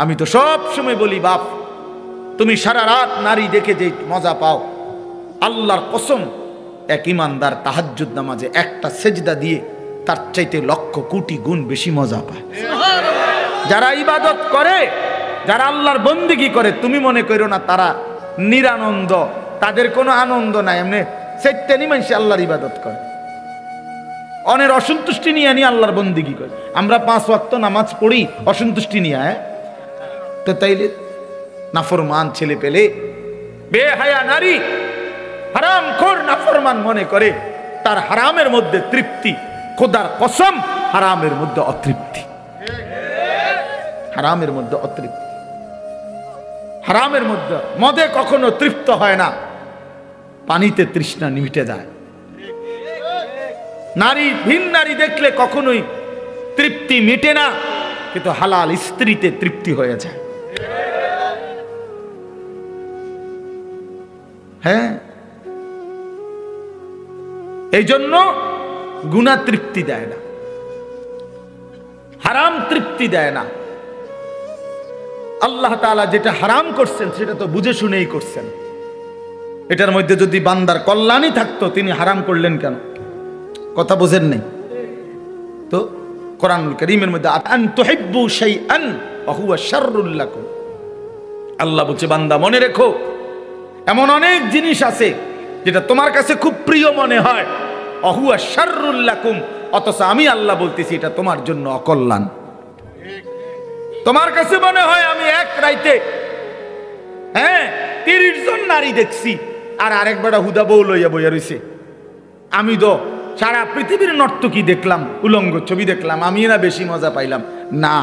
আমি তো সব সময় বলি, বাপ তুমি সারা রাত নারী দেখে যে মজা পাও, আল্লাহর কসম এক ইমানদার তাহাজ্জুদ নামাজে একটা সেজদা দিয়ে তার চাইতে লক্ষ কোটি গুণ বেশি মজা পায়। যারা ইবাদত করে, যারা আল্লাহর বন্দেগী করে, তুমি মনে করো না তারা নিরানন্দ, তাদের কোনো আনন্দ নাই। এমনি সেটানি মানুষ আল্লাহর ইবাদত করে, অনেক অসন্তুষ্টি নিয়ে আনি আল্লাহর বন্দেগী করে। আমরা 5 ওয়াক্ত নামাজ পড়ি অসন্তুষ্টি নিয়ে, তো তাইলে নাফরমান ছেলে পেলে, বেহায়া নারী, হারামখোর নাফরমান মনে করে তার হারামের মধ্যে তৃপ্তি। খোদার কসম হারামের মধ্যে অতৃপ্তি, হারামের মধ্যে অতৃপ্তি। হারামের মধ্যে মদে কখনো তৃপ্ত হয় না, পানিতে তৃষ্ণা মিটে যায়। নারী, ভিন নারী দেখলে কখনোই তৃপ্তি মিটে না, কিন্তু হালাল স্ত্রীতে তৃপ্তি হয়ে যায়। হ্যাঁ, এই জন্য গুনাহ তৃপ্তি দেয় না, হারাম তৃপ্তি দেয় না। আল্লাহ তাআলা যেটা হারাম করছেন সেটা তো বুঝে শুনেই করছেন। এটার মধ্যে যদি বান্দার কল্যাণই থাকতো, তিনি হারাম করলেন কেন? কথা বোঝেন নাই তো? কোরআনুল কারীমের মধ্যে আন তুহিব্বু শাইআন ওয়া হুয়া শাররুল লাকুম, আল্লাহ বলছে বান্দা মনে রেখো এমন অনেক জিনিস আছে যেটা তোমার কাছে খুব প্রিয় মনে হয়, ওয়া হুয়া শাররুল লাকুম, অথচ আমি আল্লাহ বলতেছি এটা তোমার জন্য অকল্যাণ। তোমার কাছে মনে হয় আমি এক রাইতে 30 জন নারী দেখছি, আর আরেক বেটা হুদা বউ লইয়া বইয়া রইছে। আমি তো সারা পৃথিবীর নর্তকী দেখলাম, উলঙ্গ ছবি দেখলাম, আমি না বেশি মজা পাইলাম না।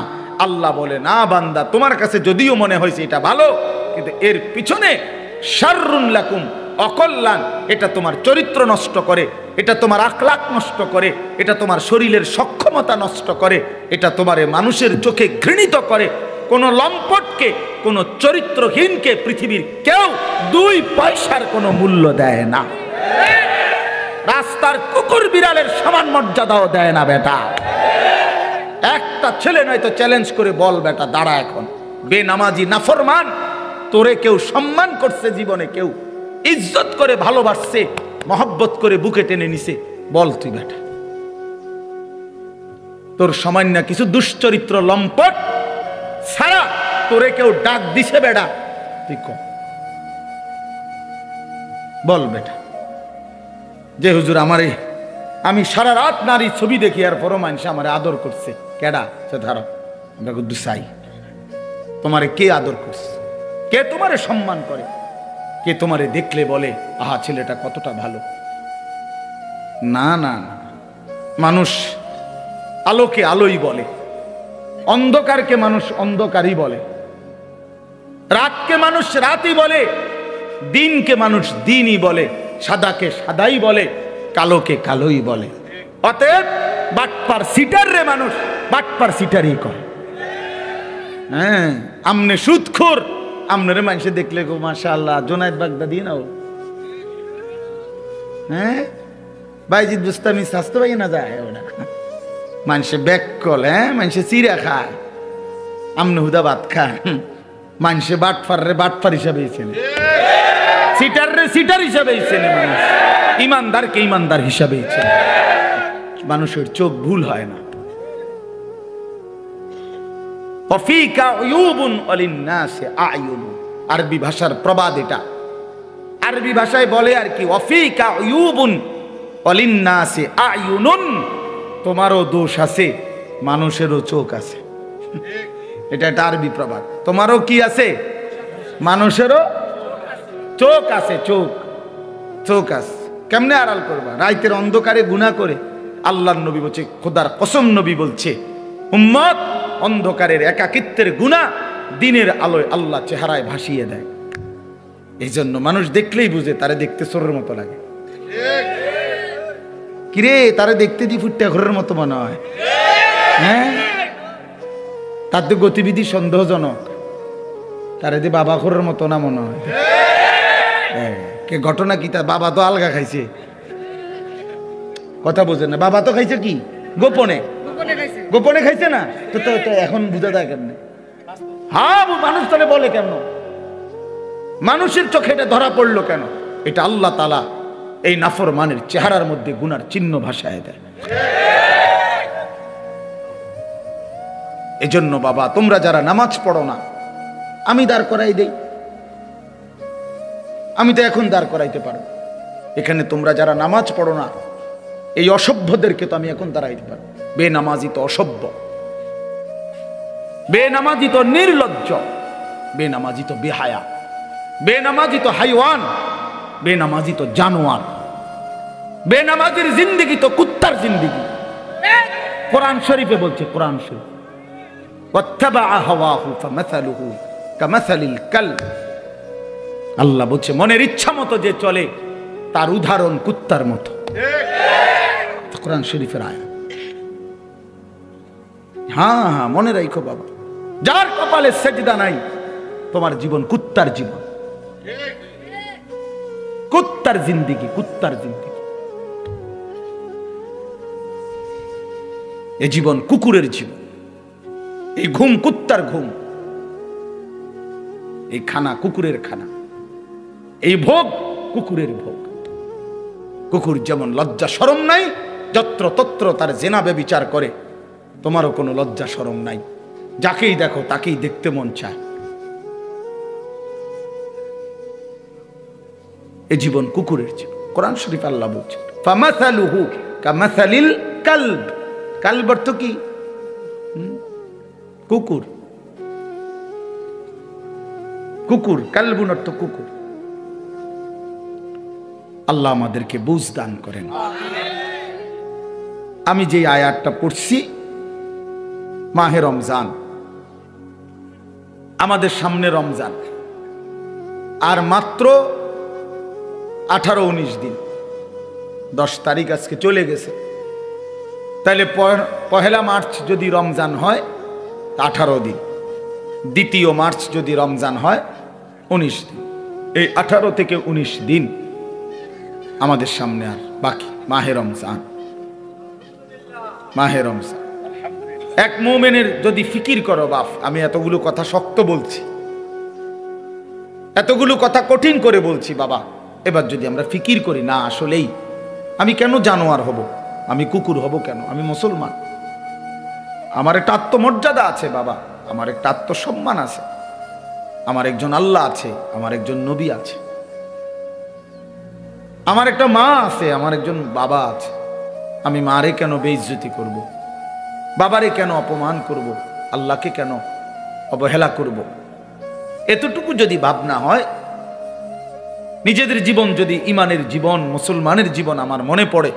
আল্লাহ বলে না বান্দা, তোমার কাছে যদিও মনে হয়েছে এটা ভালো, কিন্তু এর পিছনে শাররুন লাকুম, অকল্যাণ। এটা তোমার চরিত্র নষ্ট করে, এটা তোমার আখলাক নষ্ট করে, এটা তোমার শরীরের সক্ষমতা নষ্ট করে, এটা তোমারে মানুষের চোখে ঘৃণিত করে। কোন লম্পটকে, কোন চরিত্রহীনকে পৃথিবীর কেউ 2 পয়সার কোনো মূল্য দেয় না। রাস্তার কুকুর বিড়ালের সমান মর্যাদাও দেয় না বেটা। একটা ছেলে নয়তো চ্যালেঞ্জ করে বল বেটা, দাঁড়া এখন, বেনামাজি নাফরমান, তোরে কেউ সম্মান করছে জীবনে, কেউ ইজ্জত করে ভালোবাসছে, মহব্বত করে বুকে টেনে নিছে, বল তুই বেটা। তোর সামান্য কিছু দুশ্চরিত্র লম্পট ছাড়া তোরে কেউ ডাক দিছে বেটা, তুই কম বল বেটা। যে হুজুর আমারে, আমি সারা রাত নারী ছবি দেখি আর পরও মানুষ আমারে আদর করছে, কেডা? সে ধরো আমরা দুসাই, তোমারে কে আদর করছে? কে তোমারে সম্মান করে? কে তোমারে দেখলে বলে আহা ছেলেটা কতটা ভালো? না না না, মানুষ আলোকে আলোই বলে, অন্ধকারকে মানুষ অন্ধকারই বলে, রাতকে মানুষ রাতই বলে, দিনকে মানুষ দিনই বলে, সাদাকে সাদাই বলে, কালোকে কালোই বলে। অতএব বাটপার সিটার রে মানুষ বাটপার সিটারই করে। হ্যাঁ, আমনে সুদখোর, আমনের মানুষে দেখলে গো মাশাআল্লাহ জোনায়েদ বাগদাদি না ও, হ্যাঁ বাইজিদ বুস্তামি স্বাস্থ্য ভাই না যায় ওটা, মানুষে ব্যাককল, হ্যাঁ মানুষে চিরা খায়, আমনে হুদা ভাত খায়। মানুষে বাটপার রে বাটপার হিসাবে চেনে, সিটার রে সিটার হিসাবে চেনে, মানুষ ইমানদারকে ইমানদার হিসাবে চেনে। মানুষের চোখ ভুল হয় না। আরবি ভাষার প্রবাদ এটা, আরবি ভাষায় বলে আর কি, ওয়াফিকা উয়ুবুন ওয়ালিন্নাসি আয়ুনুন, তোমারও দোষ আছে, মানুষেরও চোখ আছে। এটা একটা আরবি প্রবাদ। তোমারও কি আছে? মানুষেরও চোখ আছে, চোখ চোখ আছে। কেমনে আড়াল করবা? রাইতের অন্ধকারে গুনাহ করে। আল্লাহর নবী বলছে, খোদার কসম নবী বলছে, উম্মত অন্ধকারের একাকিত্বের গুনাহ দিনের আলোয় আল্লাহ চেহারায় ভাসিয়ে দেয়। এই জন্য মানুষ দেখলেই বুঝে তারে দেখতে চোরের মতো লাগে। কিরে তারে দেখতে দি ফুটটা ঘরের মতো মনে হয়, হ্যাঁ তার তো গতিবিধি সন্দেহজনক, তারে দি বাবা ঘরের মতো না মনে হয়। কে ঘটনা কি? তার বাবা তো আলগা খাইছে, কথা বোঝে না। বাবা তো খাইছে কি গোপনে, গোপনে খাইছে না তো, তো এখন বুঝা যায় কেমনে? হ্যাঁ, মানুষ তাহলে বলে কেন? মানুষের চোখে এটা ধরা পড়লো কেন? এটা আল্লাহ তাআলা এই নাফরমানের চেহারার মধ্যে গুনার চিহ্ন ভাসায় দেয়। এজন্য বাবা, তোমরা যারা নামাজ পড়ো না, আমি দাঁড় করাই দেই। আমি তো এখন দাঁড় করাইতে পারবো এখানে। তোমরা যারা নামাজ পড়ো না, এই অসভ্যদেরকে তো আমি এখন দাঁড়াইতে পারবো। বেনামাজি তো অসভ্য, বেনামাজি তো নির্লজ্জ, বেনামাজি তো বেহায়া, বেনামাজি তো হাইওয়ান, বেনামাজি তো জানোয়ার, বেনামাজির জিন্দেগি তো কুত্তার জিন্দেগি। কোরআন শরীফে বলছে, কোরআন শরীফ, ওয়াত্তাবাআ হাওয়াহু ফামাসালুহু কামাসালিল কালব। আল্লাহ বলছে, মনের ইচ্ছা মতো যে চলে তার উদাহরণ কুত্তার মতো। কোরআন শরীফের আয়াত। হ্যাঁ হ্যাঁ, মনে রাখো বাবা, যার কপালে সেজদা নাই, তোমার জীবন কুত্তার জীবন, কুত্তার জিন্দেগি, কুত্তার জিন্দেগি। এই জীবন কুকুরের জীবন, এই ঘুম কুত্তার ঘুম, এই খানা কুকুরের খানা, এই ভোগ কুকুরের ভোগ। কুকুর যেমন লজ্জা শরম নাই, যত্র তত্র তার জেনা ব্যভিচার করে, তোমারও কোনো লজ্জা শরম নাই। যাকেই দেখো তাকেই দেখতে মন চায়। এই জীবন কুকুরের জীবন। কোরআন শরীফ আল্লাহ বলছে, ফামাসালুহু কামাসালিল কালব। কালব অর্থ কি? কুকুর। কুকুর, কালবুন অর্থ কুকুর। আল্লাহ আমাদেরকে বুঝ দান করেন। আমি যে আয়াতটা পড়ছি, মাহে রমজান, আমাদের সামনে রমজান, আর মাত্র 18-19 দিন, 10 তারিখ আজকে চলে গেছে। তাহলে পহেলা মার্চ যদি রমজান হয় 18 দিন, 2 মার্চ যদি রমজান হয় 19 দিন। এই 18 থেকে 19 দিন আমাদের সামনে আর বাকি। মাহে রমজান, মাহে রমজান। এক মুমিনের যদি ফিকির করো, বাপ, আমি এতগুলো কথা শক্ত বলছি, এতগুলো কথা কঠিন করে বলছি বাবা, এবার যদি আমরা ফিকির করি, না আসলেই আমি কেন জানোয়ার হব, আমি কুকুর হব কেন? আমি মুসলমান, আমার একটা আত্মমর্যাদা আছে বাবা, আমার একটা আত্মসম্মান আছে, আমার একজন আল্লাহ আছে, আমার একজন নবী আছে, আমার একটা মা আছে, আমার একজন বাবা আছে। আমি মারে কেন বেইজ্জতি করব? বাবারে কেন অপমান করব? আল্লাহকে কেন অবহেলা করব? এতটুকু যদি ভাবনা হয়, নিজেদের জীবন যদি ইমানের জীবন, মুসলমানের জীবন আমার মনে পড়ে,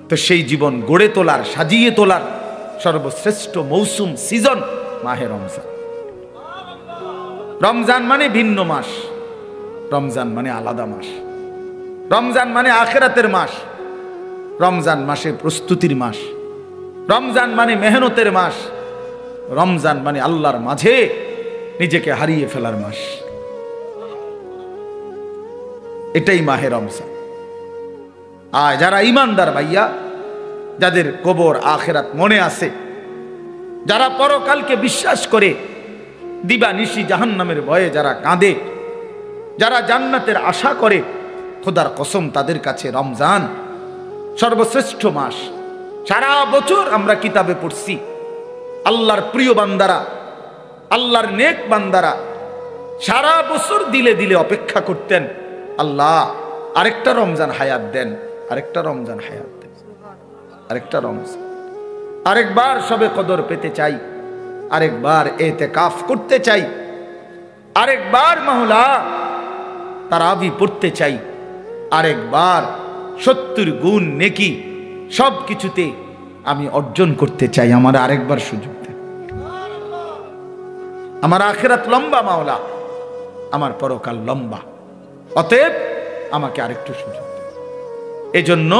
তো সেই জীবন গড়ে তোলার, সাজিয়ে তোলার সর্বশ্রেষ্ঠ মৌসুম, সিজন মাহে রমজান। রমজান মানে ভিন্ন মাস, রমজান মানে আলাদা মাস, রমজান মানে আখিরাতের মাস, রমজান মাসে প্রস্তুতির মাস, রমজান মানে মেহনতের মাস, রমজান মানে আল্লাহর মাঝে নিজেকে হারিয়ে ফেলার মাস। এটাই মাহে রমজান। আর যারা ইমানদার ভাইয়া, যাদের কবর আখিরাত মনে আছে, যারা পরকালকে বিশ্বাস করে, দিবা নিশি জাহান্নামের ভয়ে যারা কাঁদে, যারা জান্নাতের আশা করে, খোদার কসম তাদের কাছে রমজান সর্বশ্রেষ্ঠ মাস। সারা বছর আমরা কিতাবে পড়ছি, আল্লাহর প্রিয় বান্দারা, আল্লাহর নেক বান্দারা সারা বছর দিলে দিলে অপেক্ষা করতেন, আল্লাহ আরেকটা রমজান হায়াত দেন, আরেকটা রমজান হায়াত দেন, আরেকটা রমজান, আরেকবার সবে কদর পেতে চাই, আরেকবার ইতিকাফ করতে চাই, আরেকবার মাওলা তারাবি পড়তে চাই, আরেকবার 70 গুণ নেকি সব কিছুতে আমি অর্জন করতে চাই। আমার আরেকবার সুযোগ দেন। আমার আখিরাত লম্বা মাওলা, আমার পরকাল লম্বা, অতএব আমাকে আরেকটু সুযোগ দেন। এজন্য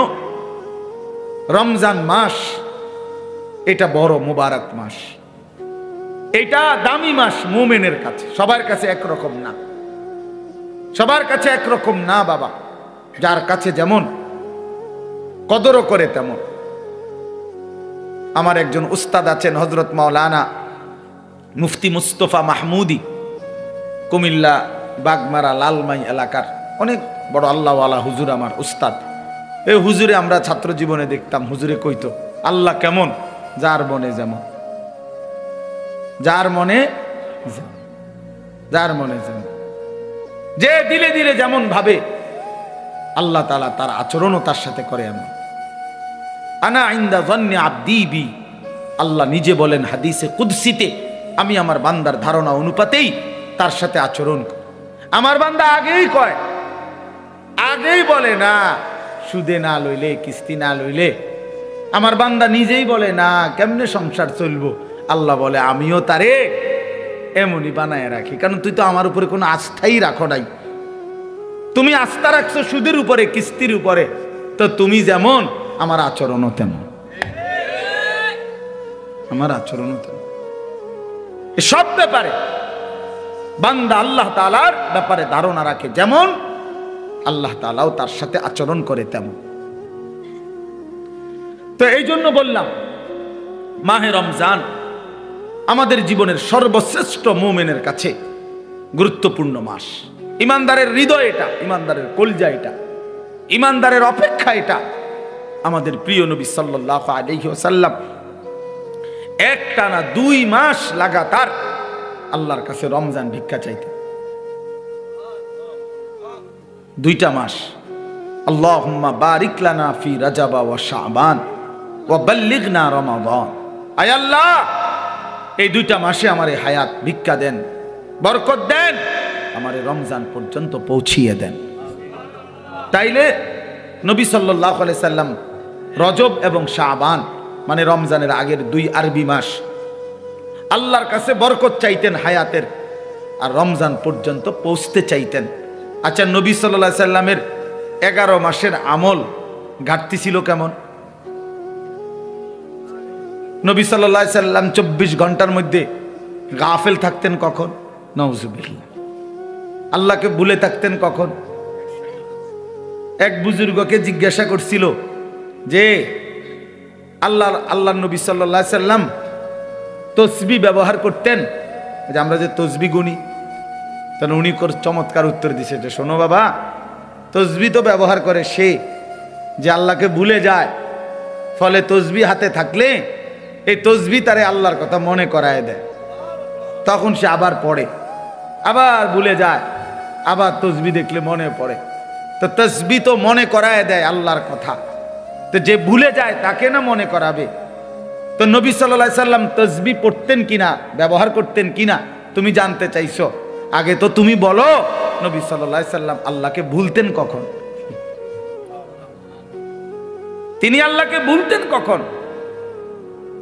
রমজান মাস এটা বড় মুবারক মাস, এটা দামি মাস মুমিনের কাছে। সবার কাছে একরকম না, সবার কাছে একরকম না বাবা। যার কাছে যেমন কদরও করে তেমন। আমার একজন উস্তাদ আছেন, হযরত মাওলানা মুফতি মুস্তফা মাহমুদি, কুমিল্লা বাগমারা লালমাই এলাকার অনেক বড় আল্লাহওয়ালা হুজুর, আমার উস্তাদ। এই হুজুরে আমরা ছাত্র জীবনে দেখতাম, হুজুরে কইতো আল্লাহ কেমন, যার মনে যেমন, যার মনে যেমন, যে দিলে দিলে যেমন ভাবে আল্লাহ তাআলা তার আচরণও তার সাথে করে এমন। আনা ইনদা যান্নি আবদি বি, আল্লাহ নিজে বলেন হাদিসে কুদসিতে, আমি আমার বান্দার ধারণা অনুপাতেই তার সাথে আচরণ করি। আমার বান্দা আগেই কয়, আগেই বলে না সুদে না লইলে, কিস্তি না লইলে। আমার বান্দা নিজেই বলে না কেমনে সংসার চলবো, আল্লাহ বলে আমিও তারে এমনই বানায় রাখি, কারণ তুই তো আমার উপরে কোনো আস্থাই রাখো নাই। তুমি আস্থা রাখছো সুদের উপরে, কিস্তির উপরে, তো তুমি যেমন আমার আচরণও তেমন, আমার আচরণও তেমন। সব ব্যাপারে বান্দা আল্লাহ তাআলার ব্যাপারে ধারণা রাখে যেমন, আল্লাহ তাআলাও তার সাথে আচরণ করে তেমন। তো এই জন্য বললাম মাহে রমজান আমাদের জীবনের সর্বশ্রেষ্ঠ মুমিনের কাছে গুরুত্বপূর্ণ মাস। ইমানদারের হৃদয় এটা, ইমানদারের কলজা এটা, ইমানদারের অপেক্ষা এটা। আমাদের প্রিয় নবী সাল্লাল্লাহু আলাইহি ওয়াসাল্লাম একটানা 2 মাস লাগাতার আল্লাহর কাছে রমজান ভিক্ষা চাইতেন। 2টা মাস, আল্লাহুম্মা বারিক লানা ফি রাজাবা ওয়া শাবান ওয়া বাল্লিগনা রমাদান। আয় আল্লাহ, এই 2টা মাসে আমারে হায়াত ভিক্ষা দেন, বরকত দেন, আমারে রমজান পর্যন্ত পৌঁছিয়ে দেন। তাইলে নবী সাল্লাল্লাহু আলাইহি সাল্লাম রজব এবং শাবান মানে রমজানের আগের 2 আরবি মাস আল্লাহর কাছে বরকত চাইতেন হায়াতের, আর রমজান পর্যন্ত পৌঁছতে চাইতেন। আচ্ছা, নবী সাল্লাল্লাহু আলাইহি সাল্লামের 11 মাসের আমল ঘাটতি ছিল কেমন? নবী সাল্লাল্লাহু আলাইহি সাল্লাম 24 ঘন্টার মধ্যে গাফেল থাকতেন কখন? নাউজুবিল্লাহ। আল্লাহকে ভুলে থাকতেন কখন? এক বুজুর্গকে জিজ্ঞাসা করছিল যে আল্লাহ নবী সাল্লাল্লাহু আলাইহি সাল্লাম তসবিহ ব্যবহার করতেন, যে আমরা যে তসবিহ গুনি, তখন উনি চমৎকার উত্তর দিছে যে শোনো বাবা, তসবিহ তো ব্যবহার করে সে যে আল্লাহকে ভুলে যায়, ফলে তসবিহ হাতে থাকলে এই তসবিহ তারে আল্লাহর কথা মনে করায় দেয়, তখন সে আবার পড়ে, আবার ভুলে যায়, আবার তসবিহ দেখলে মনে পড়ে। তো তসবিহ তো মনে করায় দেয় আল্লাহর কথা, তো যে ভুলে যায় তাকে না মনে করাবে? তো নবী সাল্লাল্লাহু আলাইহি সাল্লাম তসবিহ পড়তেন কিনা, ব্যবহার করতেন কিনা তুমি জানতে চাইছো? আগে তো তুমি বলো, নবী সাল্লাল্লাহু আলাইহি সাল্লাম আল্লাহকে ভুলতেন কখন? তিনি আল্লাহকে ভুলতেন কখন?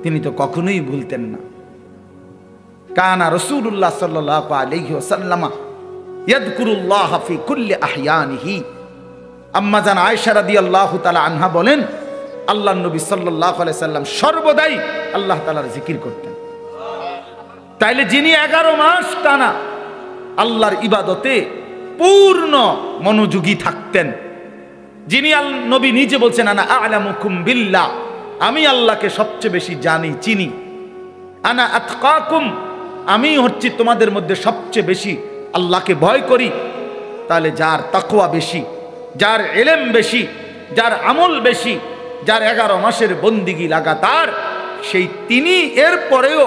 তিনি তো কখনোই ভুলতেন না। কানা রাসূলুল্লাহ সাল্লাল্লাহু আলাইহি ওয়াসাল্লাম ইয়াযকুরুল্লাহ ফি কুল্লি আহয়ানিহি। আম্মা জান আয়েশা রাদিয়াল্লাহু তাআলা আনহা বলেন, আল্লাহর নবী সাল্লাল্লাহু আলাইহি সাল্লাম সর্বদাই আল্লাহ তাআলার জিকির করতেন। তাইলে যিনি 11 মাস টানা আল্লাহর ইবাদতে পূর্ণ মনোযোগী থাকতেন, যিনি নবী নিজে বলছেন আনা আ'লামুকুম বিল্লাহ, আমি আল্লাহকে সবচেয়ে বেশি জানি চিনি, আনা আতকাকুম, আমি হচ্ছি তোমাদের মধ্যে সবচেয়ে বেশি আল্লাহকে ভয় করি। তাহলে যার তাকওয়া বেশি, যার ইলম বেশি, যার আমল বেশি, যার 11 মাসের বন্দিগি লাগাতার, সেই তিনি এর পরেও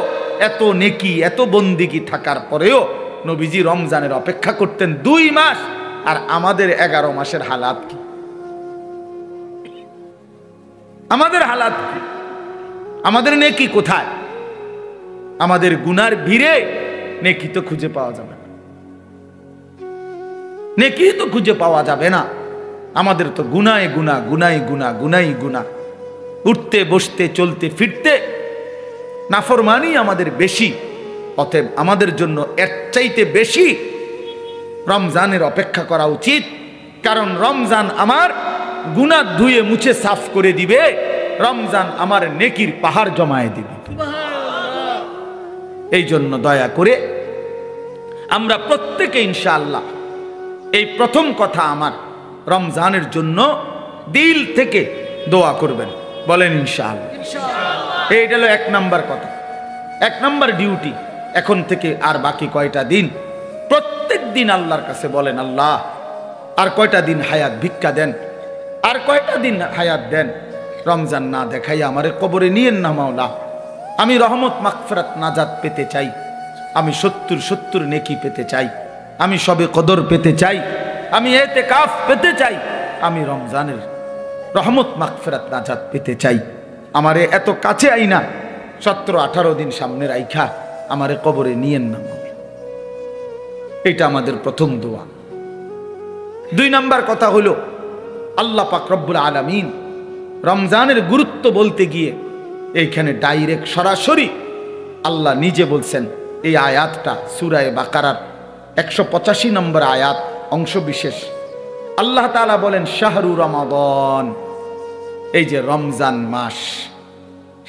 এত নেকি এত বন্দিগি থাকার পরেও নবীজি রমজানের অপেক্ষা করতেন 2 মাস। আর আমাদের 11 মাসের হালাত কি? আমাদের হালাত কি? আমাদের নেকি কোথায়? আমাদের গুনার ভিড়ে নেকি তো খুঁজে পাওয়া যাবে না, নেকি তো খুঁজে পাওয়া যাবে না। আমাদের তো গুনায় গুনাহ, গুনাই গুনাহ, গুনাই গুনাহ, উঠতে বসতে চলতে ফিরতে নাফরমানি আমাদের বেশি। অতএব আমাদের জন্য এর চাইতে বেশি রমজানের অপেক্ষা করা উচিত, কারণ রমজান আমার গুনাহ ধুয়ে মুছে সাফ করে দিবে, রমজান আমার নেকির পাহাড় জমায়ে দিবে। এই জন্য দয়া করে আমরা প্রত্যেকে ইনশাআল্লাহ, এই প্রথম কথা আমার, রমজানের জন্য দিল থেকে দোয়া করবেন, বলেন ইনশাআল্লাহ। এইটা হলো 1 নাম্বার কথা, 1 নাম্বার ডিউটি। এখন থেকে আর বাকি কয়টা দিন প্রত্যেক দিন আল্লাহর কাছে বলেন, আল্লাহ আর কয়টা দিন হায়াত ভিক্ষা দেন, আর কয়টা দিন হায়াত দেন, রমজান না দেখাই আমারে কবরে নিয়েন না মাওলা। আমি রহমত মাগফিরাত নাজাত পেতে চাই, আমি 70 নেকি পেতে চাই, আমি সবে কদর পেতে চাই, আমি ইতিকাফ পেতে চাই, আমি রমজানের রহমত মাগফিরাত নাজাত পেতে চাই। আমারে এত কাছে আইনা 17-18 দিন সামনে রাইখা আমারে কবরে নিয়েন না মাওলা। এটা আমাদের প্রথম দোয়া। 2 নাম্বার কথা হলো, আল্লাহ পাক রব্বুল আলামিন রমজানের গুরুত্ব বলতে গিয়ে এইখানে ডাইরেক্ট সরাসরি আল্লাহ নিজে বলছেন। এই আয়াতটা সূরা বাকারার 185 নম্বর আয়াত অংশ বিশেষ। আল্লাহ তাআলা বলেন শাহরু রমাদান, এই যে রমজান মাস,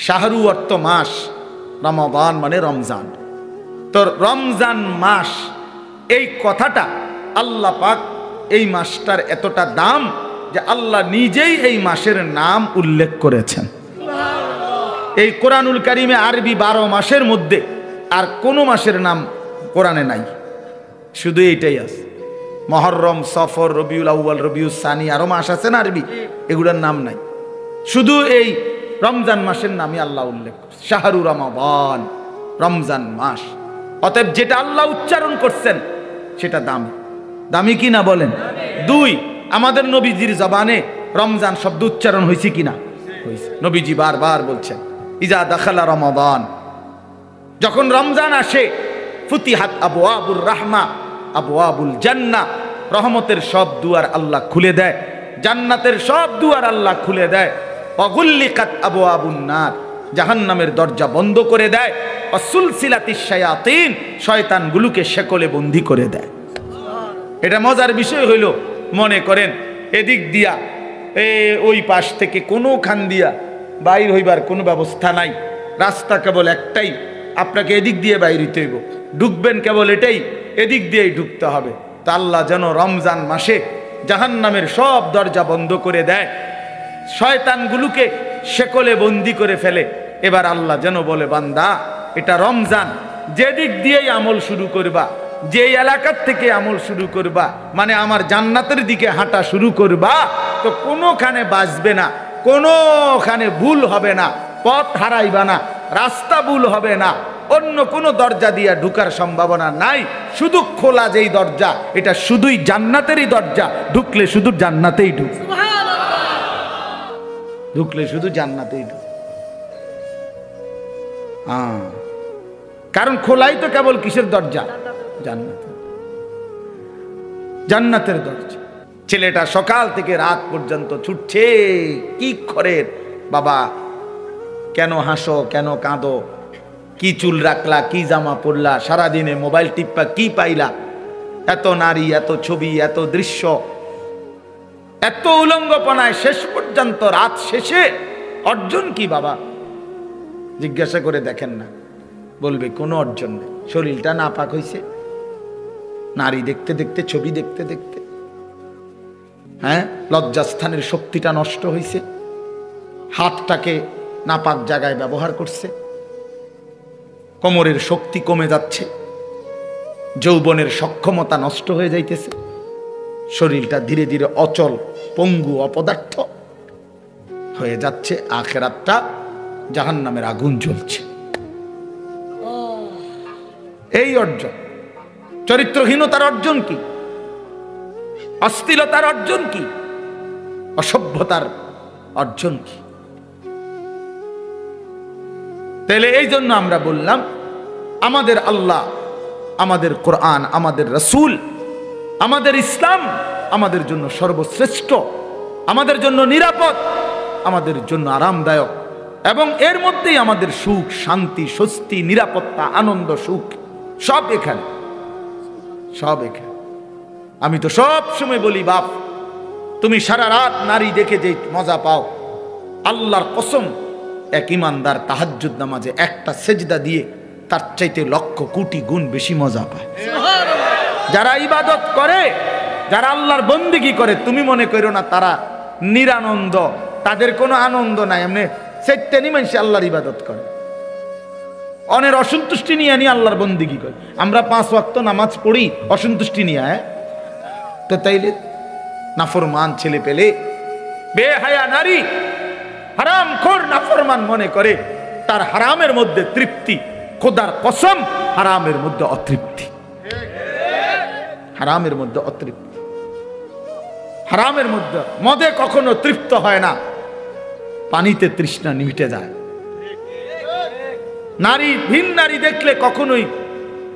শাহরু অর্থ মাস, রমাদান মানে রমজান। তো রমজান মাস এই কথাটা আল্লাহ পাক এই মাসটার এতটা দাম যে আল্লাহ নিজেই এই মাসের নাম উল্লেখ করেছেন। এই কোরআনুল কারিমে আরবি 12 মাসের মধ্যে আর কোনো মাসের নাম কোরআনে নাই, শুধু এইটাই আছে। মুহররম, সফর, রবিউল আউয়াল, রবিউল সানি, আরো মাস আছে না আরবি, এগুলোর নাম নাই। শুধু এই রমজান মাসের নামই আল্লাহ উল্লেখ করছে, শাহরু রমাদান, রমজান মাস। অতএব যেটা আল্লাহ উচ্চারণ করছেন সেটা দামি। দামি কি না বলেন? 2, আমাদের নবীজির জবানে রমজান শব্দ উচ্চারণ হয়েছে কিনা? হয়েছে। নবীজি বারবার বলছেন ইজা দাখালা রমাদান, যখন রমজান আসে, ফুতিহাত আবওয়াবুর রাহমা আবওয়াবুল জান্নাহ, রহমতের সব দুয়ার আল্লাহ খুলে দেয়, জান্নাতের সব দুয়ার আল্লাহ খুলে দেয়। ওয়াগুল্লিকাত আবওয়াবুন নার, জাহান্নামের দরজা বন্ধ করে দেয়। ওয়াসুলসিলাতিশ শায়াতিন, শয়তানগুলোকে শেকলে বন্দী করে দেয়। এটা মজার বিষয় হইল, মনে করেন এদিক দিয়া ওই পাশ থেকে কোনো খান দিয়া বাইর হইবার কোনো ব্যবস্থা নাই, রাস্তা কেবল একটাই, আপনাকে এদিক দিয়ে বাইর হইতে হইব, ঢুকবেন কেবল এটাই, এদিক দিয়েই ঢুকতে হবে। তা আল্লাহ যেন রমজান মাসে জাহান্নামের সব দরজা বন্ধ করে দেয়, শয়তানগুলোকে শেকলে বন্দি করে ফেলে। এবার আল্লাহ যেন বলে, বান্দা এটা রমজান, যেদিক দিয়েই আমল শুরু করবা, যে এলাকার থেকে আমল শুরু করবা, মানে আমার জান্নাতের দিকে হাঁটা শুরু করবা, তো কোনোখানে বাঁচবে না, কোনোখানে ভুল হবে না, পথ হারাইবা না, রাস্তা ভুল হবে না, অন্য কোনো দরজা দিয়ে ঢুকার সম্ভাবনা নাই। শুধু খোলা যেই দরজা, এটা শুধুই জান্নাতেরই দরজা, ঢুকলে শুধু জান্নাতেই ঢুক, ঢুকলে শুধু জান্নাতেই ঢুক। কারণ খোলাই তো কেবল কিসের দরজা? জান্নাতের, জান্নাতের দরজা। ছেলেটা সকাল থেকে রাত পর্যন্ত ছুটছে, কি করে বাবা, কেন হাসো, কেন কাঁদো, কি চুল রাখলা, কি জামা পরলা, সারাদিনে মোবাইল টিপা কি পাইলা, এত নারী, এত ছবি, এত দৃশ্য, এত উলঙ্গপনায় শেষ পর্যন্ত রাত শেষে অর্জন কি বাবা? জিজ্ঞাসা করে দেখেন না, বলবে কোনো অর্জন নেই। শরীরটা নাপাক হয়েছে, নারী দেখতে দেখতে, ছবি দেখতে দেখতে, হ্যাঁ, লজ্জাস্থানের শক্তিটা নষ্ট হয়েছে, হাতটাকে নাপাক জায়গায় ব্যবহার করছে, কোমরের শক্তি কমে যাচ্ছে, যৌবনের সক্ষমতা নষ্ট হয়ে যাইতেছে, শরীরটা ধীরে ধীরে অচল, পঙ্গু, অপদার্থ হয়ে যাচ্ছে, আখেরাতটা জাহান্নামের আগুন জ্বলছে। এই অর্জন, চরিত্রহীনতার অর্জন কি? অশ্লীলতার অর্জন কি? অসভ্যতার অর্জন কি? তাহলে এই জন্য আমরা বললাম, আমাদের আল্লাহ, আমাদের কোরআন, আমাদের রাসূল, আমাদের ইসলাম আমাদের জন্য সর্বশ্রেষ্ঠ, আমাদের জন্য নিরাপদ, আমাদের জন্য আরামদায়ক, এবং এর মধ্যেই আমাদের সুখ, শান্তি, স্বস্তি, নিরাপত্তা, আনন্দ, সুখ সব এখানে, সব এখানে। আমি তো সব সময় বলি, বাপ তুমি সারা রাত নারী দেখে যে মজা পাও, আল্লাহর কসম এক ইমানদার তাহাজ্জুদ নামাজে একটা সেজদা দিয়ে তার চাইতে লক্ষ কোটি গুণ বেশি মজা পায়। যারা ইবাদত করে, যারা আল্লাহর বন্দেগী করে, তুমি মনে করো না তারা নিরানন্দ, তাদের কোনো আনন্দ নাই, এমনি সেটানি মানুষ আল্লাহর ইবাদত করে, অনের অসন্তুষ্টি নিয়ে আনি আল্লাহর বন্দিগি করে। আমরা 5 ওয়াক্ত নামাজ পড়ি অসন্তুষ্টি নিয়ে, হ্যাঁ? তো তাইলে নাফরমান ছেলে পেলে, বেহায়া নারী, হারামখোর নাফরমান মনে করে তার হারামের মধ্যে তৃপ্তি। খোদার কসম, হারামের মধ্যে অতৃপ্তি, হারামের মধ্যে অতৃপ্তি। হারামের মধ্যে মদে কখনো তৃপ্ত হয় না, পানিতে তৃষ্ণা মিটে যায়। নারী, ভিন নারী দেখলে কখনোই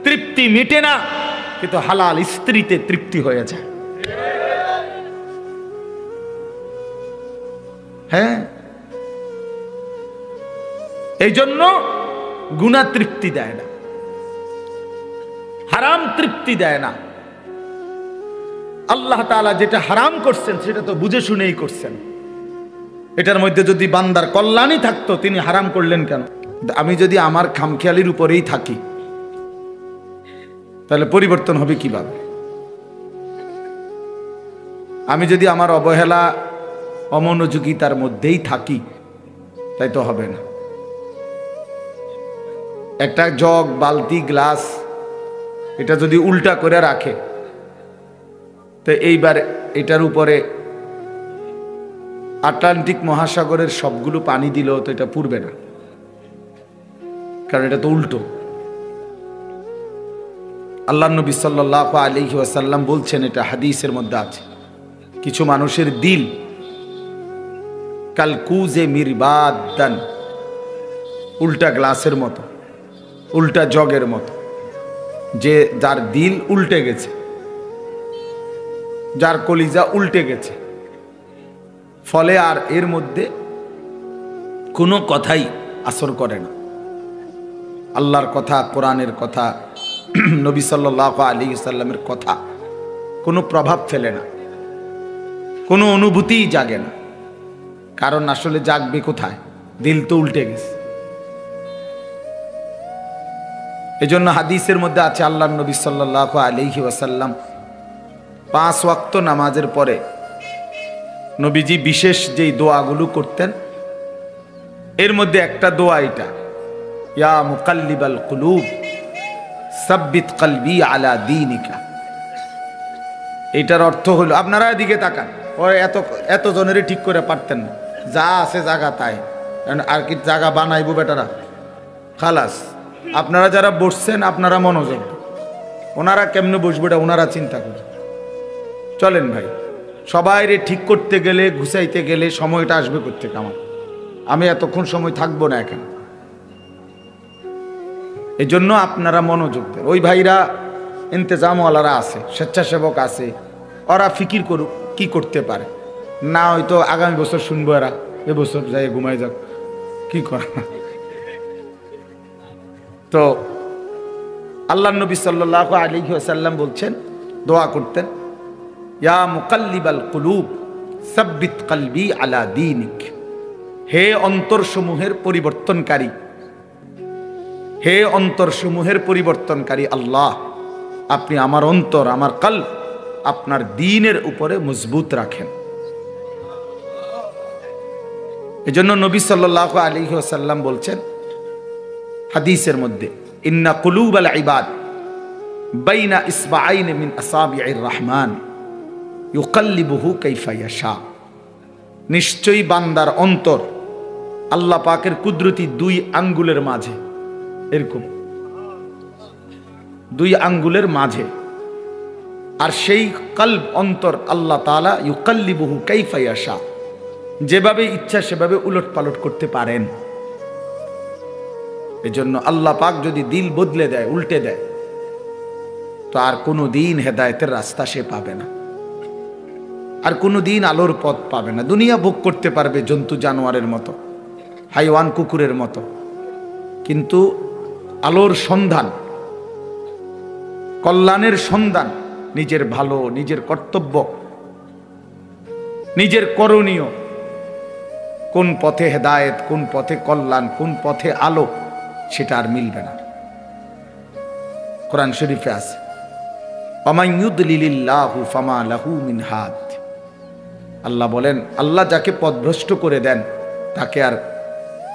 তৃপ্তি মিটে না, কিন্তু হালাল স্ত্রীতে তৃপ্তি হয়ে যায়। হ্যাঁ, এই জন্য গুনাহ তৃপ্তি দেয় না, হারাম তৃপ্তি দেয় না। আল্লাহ তাআলা যেটা হারাম করছেন সেটা তো বুঝে শুনেই করছেন। এটার মধ্যে যদি বান্দার কল্যাণই থাকতো, তিনি হারাম করলেন কেন? আমি যদি আমার খামখেয়ালির উপরেই থাকি, তাহলে পরিবর্তন হবে কিভাবে? আমি যদি আমার অবহেলা, অমনোযোগিতার মধ্যেই থাকি, তাই তো হবে না। একটা জগ, বালতি, গ্লাস, এটা যদি উল্টা করে রাখে, তো এইবার এটার উপরে আটলান্টিক মহাসাগরের সবগুলো পানি দিলেও তো এটা পুড়বে না, কারণ এটা তো উল্টো। আল্লাহ নবী সাল্লাল্লাহু আলাইহি ওয়াসাল্লাম বলছেন, এটা হাদিসের মধ্যে আছে, কিছু মানুষের দিল কালকুজে মিরবাদান, উল্টা গ্লাসের মতো, উল্টা জগের মতো। যে যার দিল উল্টে গেছে, যার কলিজা উল্টে গেছে, ফলে আর এর মধ্যে কোনো কথাই আসর করে না। আল্লাহর কথা, কোরআনের কথা, নবী সাল্লাল্লাহু আলাইহি সাল্লামের কথা কোনো প্রভাব ফেলে না, কোনো অনুভূতিই জাগে না। কারণ আসলে জাগবে কোথায়? দিল তো উল্টে গেছে। এজন্য হাদিসের মধ্যে আছে, আল্লাহর নবী সাল্লাল্লাহু আলাইহি ওয়াসাল্লাম 5 ওয়াক্ত নামাজের পরে নবীজি বিশেষ যেই দোয়াগুলো করতেন, এর মধ্যে একটা দোয়া এটা, ইয়া মুকাল্লিবাল কুলুব সাব্বিত কলবি আলা দীনিকা। এটার অর্থ হলো, আপনারা এদিকে তাকান, ওরা এত জনেরই ঠিক করে পারতেন না, যা আছে জায়গা তাই, আর কি জায়গা বানাইবো বেটারা, খালাস। আপনারা যারা বসছেন, আপনারা মনোযোগ, ওনারা কেমনে বসবে এটা ওনারা চিন্তা করেন। চলেন ভাই, সবাই রে ঠিক করতে গেলে, ঘুষাইতে গেলে সময়টা আসবে কোত্থেকে? আমি এতক্ষণ সময় থাকবো না এখানে। এই জন্য আপনারা মনোযোগ দেন। ওই ভাইরা ইন্তেজামওয়ালারা আছে, স্বেচ্ছাসেবক আছে, ওরা ফিকির করুক কি করতে পারে। না হয়তো আগামী বছর শুনবো, এরা এবছর যাই ঘুমাই যাক, কি করা। তো আল্লাহ নবী সাল্লাল্লাহু আলাইহি ওয়াসাল্লাম বলছেন, দোয়া করতেন, ইয়া মুকাল্লিবাল কুলুব সাব্বিত কলবি আলা দীনিক। হে অন্তরসমূহের পরিবর্তনকারী, হে অন্তরসমূহের পরিবর্তনকারী আল্লাহ, আপনি আমার অন্তর, আমার কলব আপনার দ্বীনের উপরে মজবুত রাখেন। এজন্য নবী সাল্লাল্লাহু আলাইহি ওয়াসাল্লাম বলছেন হাদিসের মধ্যে, ইন্না কুলুবাল ইবাদ বাইনা ইসবাআইন মিন আসাবি'ir রহমান ইউকাল্লিবুহু কাইফা ইয়াশা। নিশ্চয়ই বান্দার অন্তর আল্লাহ পাকের কুদরতি 2 আঙ্গুলের মাঝে, এরকম 2 আঙ্গুলের মাঝে। আর সেই কলব, অন্তর, আল্লাহ তাআলা ইউকাল্লিবুহু কাইফা ইয়াশা, যেভাবে ইচ্ছা সেভাবে উলট পালট করতে পারেন। এজন্য আল্লাহ পাক যদি দিল বদলে দেয়, উল্টে দেয়, তো আর কোনো দিন হেদায়েতের রাস্তা সে পাবে না, আর কোনো দিন আলোর পথ পাবে না। দুনিয়া ভোগ করতে পারবে জন্তু জানোয়ারের মতো, হাইওয়ান কুকুরের মতো, কিন্তু আলোর সন্ধান, কল্যাণের সন্ধান, নিজের ভালো, নিজের কর্তব্য, নিজের করণীয়, কোন পথে হেদায়েত, কোন পথে কল্যাণ, কোন পথে আলো, সেটা আর মিলবে না। কোরআন শরীফে আছে, ওয়ামান ইউদলিলিল্লাহু ফামা লাহু মিন হাদ। আল্লাহ বলেন, আল্লাহ যাকে পথভ্রষ্ট করে দেন, তাকে আর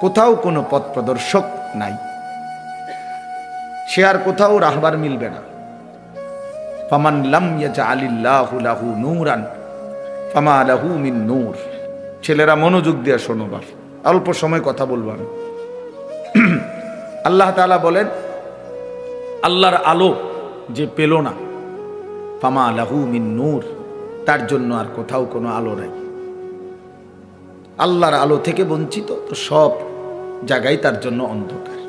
কোথাও কোনো পথ প্রদর্শক নাই। সে আর কোথাও রাহবার মিলবে না। ফামান লাম ইয়াজআলিল্লাহু লাহু নূরান ফামা লাহু মিন নূর। ছেলেরা মনোযোগ দিয়ে শোনো বাপ, অল্প সময় কথা বলবো আমি। আল্লাহ তাআলা বলেন, আল্লাহর আলো যে পেল না, ফামা লাহু মিন নূর, তার জন্য আর কোথাও কোনো আলো নাই। আল্লাহর আলো থেকে বঞ্চিত তো সব জায়গায় তার জন্য অন্ধকার।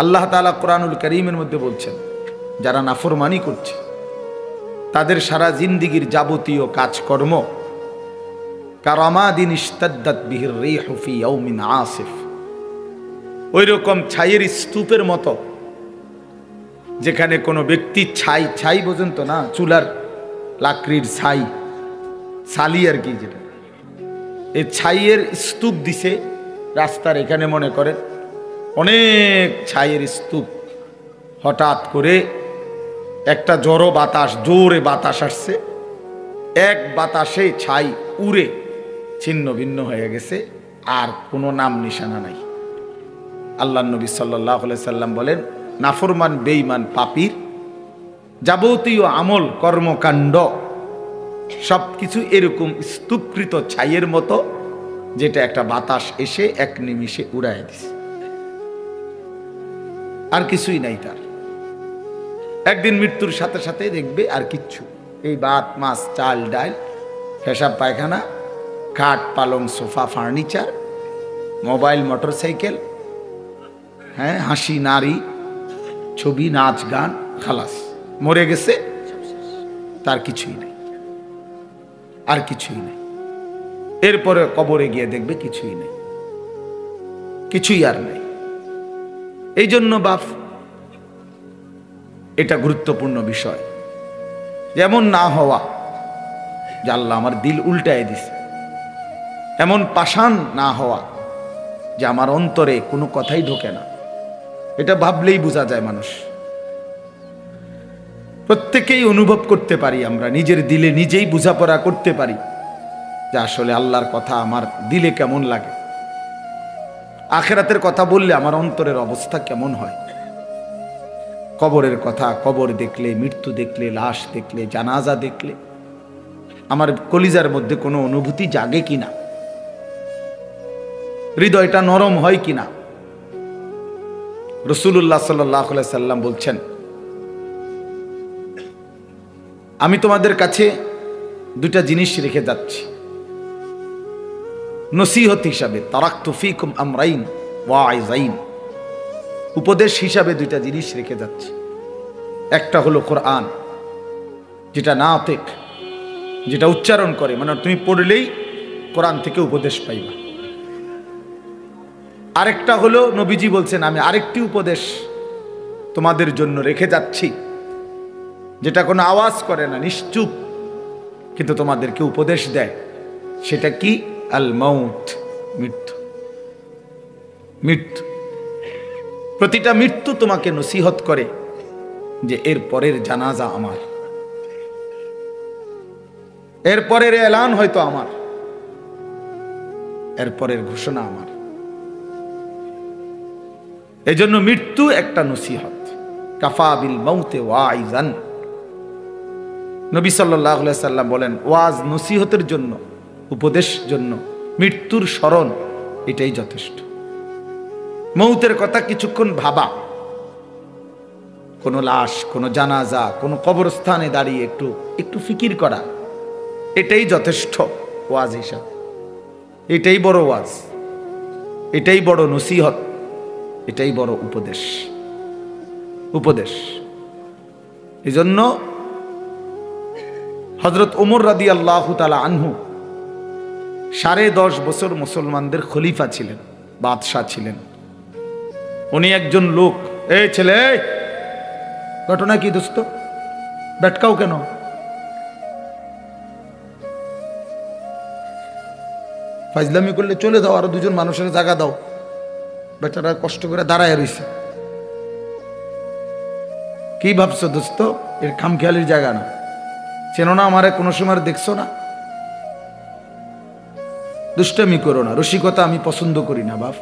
আল্লাহ তাআলা কোরআনুল কারীমের মধ্যে বলছেন, যারা নাফরমানি করছে তাদের সারা জিন্দিগির যাবতীয় কাজকর্ম কারামাদিন ইশতাদ্দাত বিহির রিহু ফি ইয়াউমিন আসিফ, ওই রকম ছাইয়ের স্তূপের মতো, যেখানে কোনো ব্যক্তি ছাই বোঝেন তো না, চুলার লাকড়ির ছাই, ছালি আর কি, যেটা এই ছাইয়ের স্তূপ দিছে রাস্তার এখানে, মনে করেন অনেক ছাইয়ের স্তূপ, হঠাৎ করে একটা জোরে বাতাস আসছে, এক বাতাসে ছাই উড়ে ছিন্ন ভিন্ন হয়ে গেছে, আর কোনো নাম নিশানা নাই। আল্লাহ নবী সাল্লাল্লাহু আলাইহি সাল্লাম বলেন, নাফরমান বেঈমান পাপীর যাবতীয় আমল কর্মকাণ্ড সবকিছু এরকম স্তূপকৃত ছাইয়ের মতো, যেটা একটা বাতাস এসে এক নিমিষে উড়ায় দিছে, আর কিছুই নাই তার। একদিন মৃত্যুর সাথে সাথে দেখবে আর কিচ্ছু, এই ভাত মাছ চাল ডাল পেশাব পায়খানা, খাট পালং সোফা ফার্নিচার, মোবাইল মোটরসাইকেল, হ্যাঁ হাসি নারী ছবি নাচ গান, খালাস, মরে গেছে, তার কিছুই নেই, আর কিছুই নেই। এরপরে কবরে গিয়ে দেখবে কিছুই নেই, কিছুই আর নেই। এই জন্য বাপ, এটা গুরুত্বপূর্ণ বিষয়, যেমন না হওয়া যে আল্লাহ আমার দিল উল্টায় দিছে, এমন পাষাণ না হওয়া যে আমার অন্তরে কোনো কথাই ঢোকে না। এটা ভাবলেই বোঝা যায় মানুষ, প্রত্যেকেই অনুভব করতে পারি, আমরা নিজের দিলে নিজেই বোঝাপড়া করতে পারি যে আসলে আল্লাহর কথা আমার দিলে কেমন লাগে, আখিরাতের কথা বললে আমার অন্তরের অবস্থা কেমন হয়। কবরের কথা, কবর দেখলে, মৃত্যু দেখলে, লাশ দেখলে, জানাজা দেখলে আমার কলিজার মধ্যে কোনো অনুভূতি জাগে কিনা, হৃদয়টা নরম হয় কিনা। রাসূলুল্লাহ সাল্লাল্লাহু আলাইহি সাল্লাম বলছেন, আমি তোমাদের কাছে দুটা জিনিস রেখে যাচ্ছি নসিহত হিসাবে, তারাকতু ফীকুম আমরাইন ওয়াইজাইন, উপদেশ হিসাবে দুইটা জিনিস রেখে যাচ্ছি। একটা হলো কোরআন, যেটা নাতিক, যেটা উচ্চারণ করে, মানে তুমি পড়লেই কোরআন থেকে উপদেশ পাইবা। আরেকটা হলো নবীজি বলছেন, আমি আরেকটি উপদেশ তোমাদের জন্য রেখে যাচ্ছি, যেটা কোনো আওয়াজ করে না, নিশ্চুপ, কিন্তু তোমাদেরকে উপদেশ দেয়। সেটা কি? আল মাউত, মৃত্যু। মৃত্যু, প্রতিটা মৃত্যু তোমাকে নসিহত করে যে এর পরের জানাজা আমার, এর পরের এলান হয়তো আমার, এর পরের ঘোষণা আমার। এজন্য মৃত্যু একটা নসিহত। কাফা বিল মাউতে ওয়াইজান, নবী সাল্লাল্লাহু আলাইহি সাল্লাম বলেন, ওয়াজ নসিহতের জন্য, উপদেশ জন্য মৃত্যুর স্মরণ এটাই যথেষ্ট। মৌতের কথা কিছুক্ষণ ভাবা, কোনো লাশ, কোনো জানাজা, কোনো কবরস্থানে দাঁড়িয়ে একটু একটু ফিকির করা, এটাই যথেষ্ট ওয়াজ হিসাবে। এটাই বড় ওয়াজ, এটাই বড় নসিহত, এটাই বড় উপদেশ। উপদেশ। এজন্য হযরত ওমর রাদিয়াল্লাহু তাআলা আনহু 10.5 বছর মুসলমানদের খলিফা ছিলেন, বাদশাহ ছিলেন। উনি একজন লোক, এই ছেলে, ঘটনা কি দোস্ত, বেটকাও কেন? ফাজলামি করলে চলে যাও, আরো দুজন মানুষের জায়গা দাও, বেটারা কষ্ট করে দাঁড়ায় রইছে। কি ভাবছো দোস্ত? এর খামখেয়ালির জায়গা না। চেনো না আমারে, কোনো সময় দেখছো না? দুষ্টামি করো না, রসিকতা আমি পছন্দ করি না বাপ।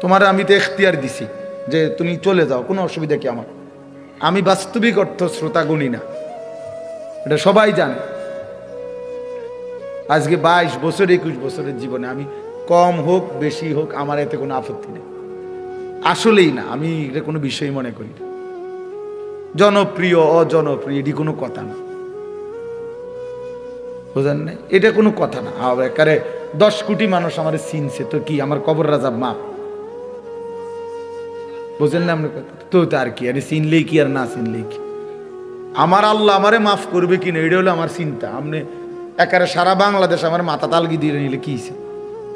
তোমারে আমি তো এখতিয়ার দিছি, যে তুমি চলে যাও, কোনো অসুবিধা কি আমার? আমি বাস্তবিক অর্থ শ্রোতা গুণী না, এটা সবাই জানে। আজকে 22 বছর 21 বছরের জীবনে আমি কম হোক বেশি হোক আমার এতে কোনো আপত্তি নেই, আসলেই না, আমি এটা কোনো বিষয় মনে করি না। জনপ্রিয় অজনপ্রিয় এটি কোনো কথা না, বুঝেন না? এটা কোনো কথা না। একারে 10 কোটি মানুষ আমার চিনছে, তো কি আমার কবর রাজা মা, বুঝেন না? আমরা তো আর কি, আরে চিনলেই কি আর না চিনলেই কি, আমার আল্লাহ আমারে মাফ করবে কিনা এটা হলো আমার চিন্তা। আপনি একারে সারা বাংলাদেশ আমার মাথা তালগি দিয়ে নিলে কি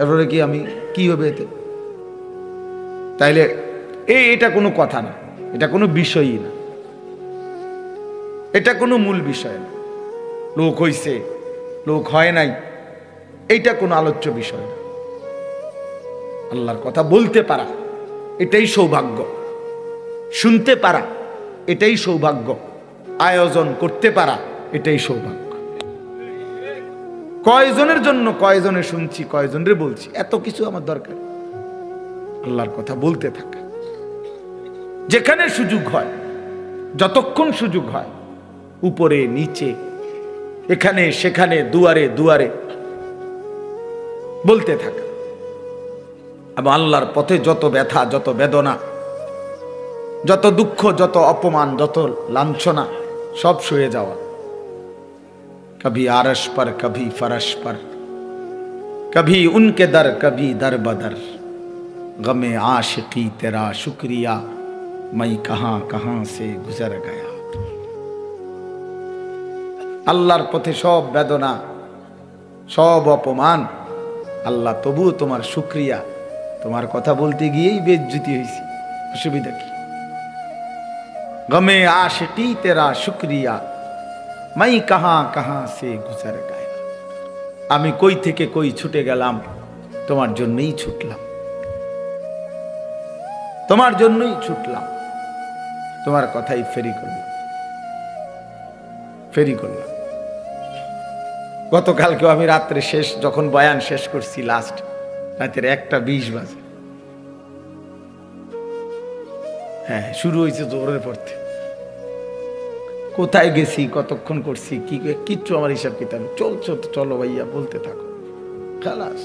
এরপরে কি আমি কি হবে এতে? তাইলে এটা কোনো কথা না, এটা কোনো বিষয়ই না, এটা কোনো মূল বিষয় না। লোক হইছে লোক হয় নাই এইটা কোনো আলোচ্য বিষয় না। আল্লাহর কথা বলতে পারা এটাই সৌভাগ্য, শুনতে পারা এটাই সৌভাগ্য, আয়োজন করতে পারা এটাই সৌভাগ্য। কয়জনের জন্য কয়জনে শুনছি, কয়জনের বলছি, এত কিছু আমার দরকার। আল্লাহর কথা বলতে থাকা, যেখানে সুযোগ হয়, যতক্ষণ সুযোগ হয়, উপরে নিচে এখানে সেখানে দুয়ারে দুয়ারে বলতে থাকা। এবং আল্লাহর পথে যত ব্যথা, যত বেদনা, যত দুঃখ, যত অপমান, যত লাঞ্ছনা, সব সয়ে যাওয়া। कभी आरश पर कभी फरश पर, कभी उनके दर कभी दर बदर, गमे आशिकी तेरा शुक्रिया, मैं कहां कहां से गुजर गया। আল্লাহর পথে সব বেদনা, সব অপমান, আল্লাহ তবুও তোমার শুকরিয়া, তোমার কথা বলতে গিয়েই বেজ্জতি হয়েছি, অসুবিধা কি? গমে আশিকি তেরা শুকরিয়া, মাই কাহা কাহা সে গুজর গায়া, আমি কই থেকে কই ছুটে গেলাম, তোমার জন্যই ছুটলাম, তোমার জন্যই ছুটলাম, তোমার কথাই ফেরি করলাম। গতকালকেও আমি রাত্রে শেষ যখন বয়ান শেষ করছি, লাস্ট রাতের 1:20 বাজে, হ্যাঁ শুরু হয়েছে জোরের পড়তে। কোথায় গেছি, কতক্ষণ করছি, কি কিচ্ছু আমার হিসাব কিতাব, চলছো তো চলো ভাইয়া, বলতে থাকো, খালাস।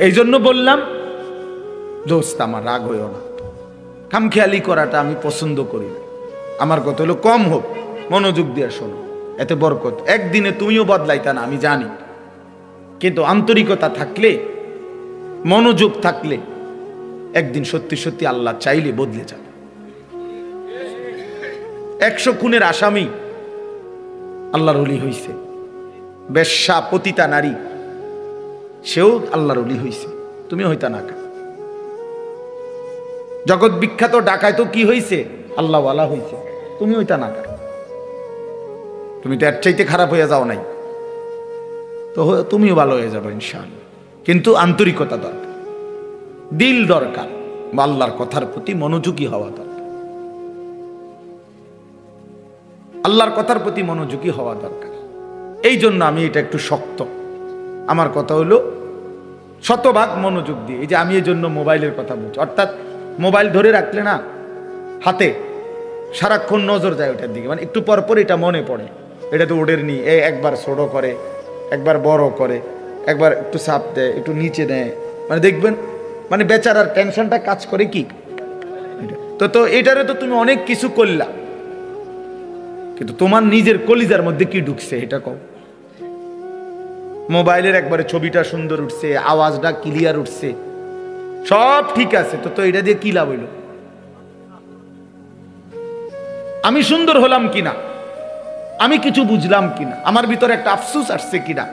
এই জন্য বললাম দোস্ত আমার রাগ হইও না, খামখেয়ালি করাটা আমি পছন্দ করি না। আমার কথা হলো কম হোক, মনোযোগ দিয়ে শোনো, এতে বরকত। একদিনে তুমিও বদলাইতা না আমি জানি, কিন্তু আন্তরিকতা থাকলে, মনোযোগ থাকলে একদিন সত্যি সত্যি আল্লাহ চাইলে বদলে যাবে। 100 খুনের আসামি আল্লাহর ওলি হইছে, বেশ্যা পতিতা নারী সেও আল্লাহর ওলি হইছে, তুমি হইতা না কেন? জগৎ বিখ্যাত ডাকায় তো কি হইছে, আল্লাহওয়ালা হইছে, তুমি হইতা না কেন? তুমি তো এর চাইতে খারাপ হয়ে যাও নাই, তো তুমিও ভালো হয়ে যাবে ইনশাআল্লাহ। কিন্তু আন্তরিকতা দরকার, দিল দরকার, আল্লাহর কথার প্রতি মনোযোগী হওয়া দরকার, আল্লাহর কথার প্রতি মনোযোগী হওয়া দরকার। এই জন্য আমি এটা একটু শক্ত, আমার কথা হলো শতভাগ মনোযোগ দিয়ে। এই যে আমি এই জন্য মোবাইলের কথা বলছি, অর্থাৎ মোবাইল ধরে রাখলে না হাতে সারাক্ষণ নজর যায় ওটার দিকে, মানে একটু পরপর এটা মনে পড়ে, এটা তো ওডের নি, একবার ছোট করে, একবার বড় করে, একবার একটু চাপ দেয়, একটু নিচে দেয়, মানে দেখবেন মানে বেচারার টেনশনটা কাজ করে কি। তো এটারে তো তুমি অনেক কিছু করলা, কিন্তু তোমার নিজের কলিজার মধ্যে কি ঢুকছে এটা কও। মোবাইলের একবারে ছবিটা সুন্দর উঠছে, আওয়াজটা ক্লিয়ার উঠছে, সব ঠিক আছে, তো এটা দিয়ে কি লাভ হইল? আমি সুন্দর হলাম কিনা, আমি কিছু বুঝলাম কিনা, আমার ভিতরে একটা আফসোস আসছে কিনা,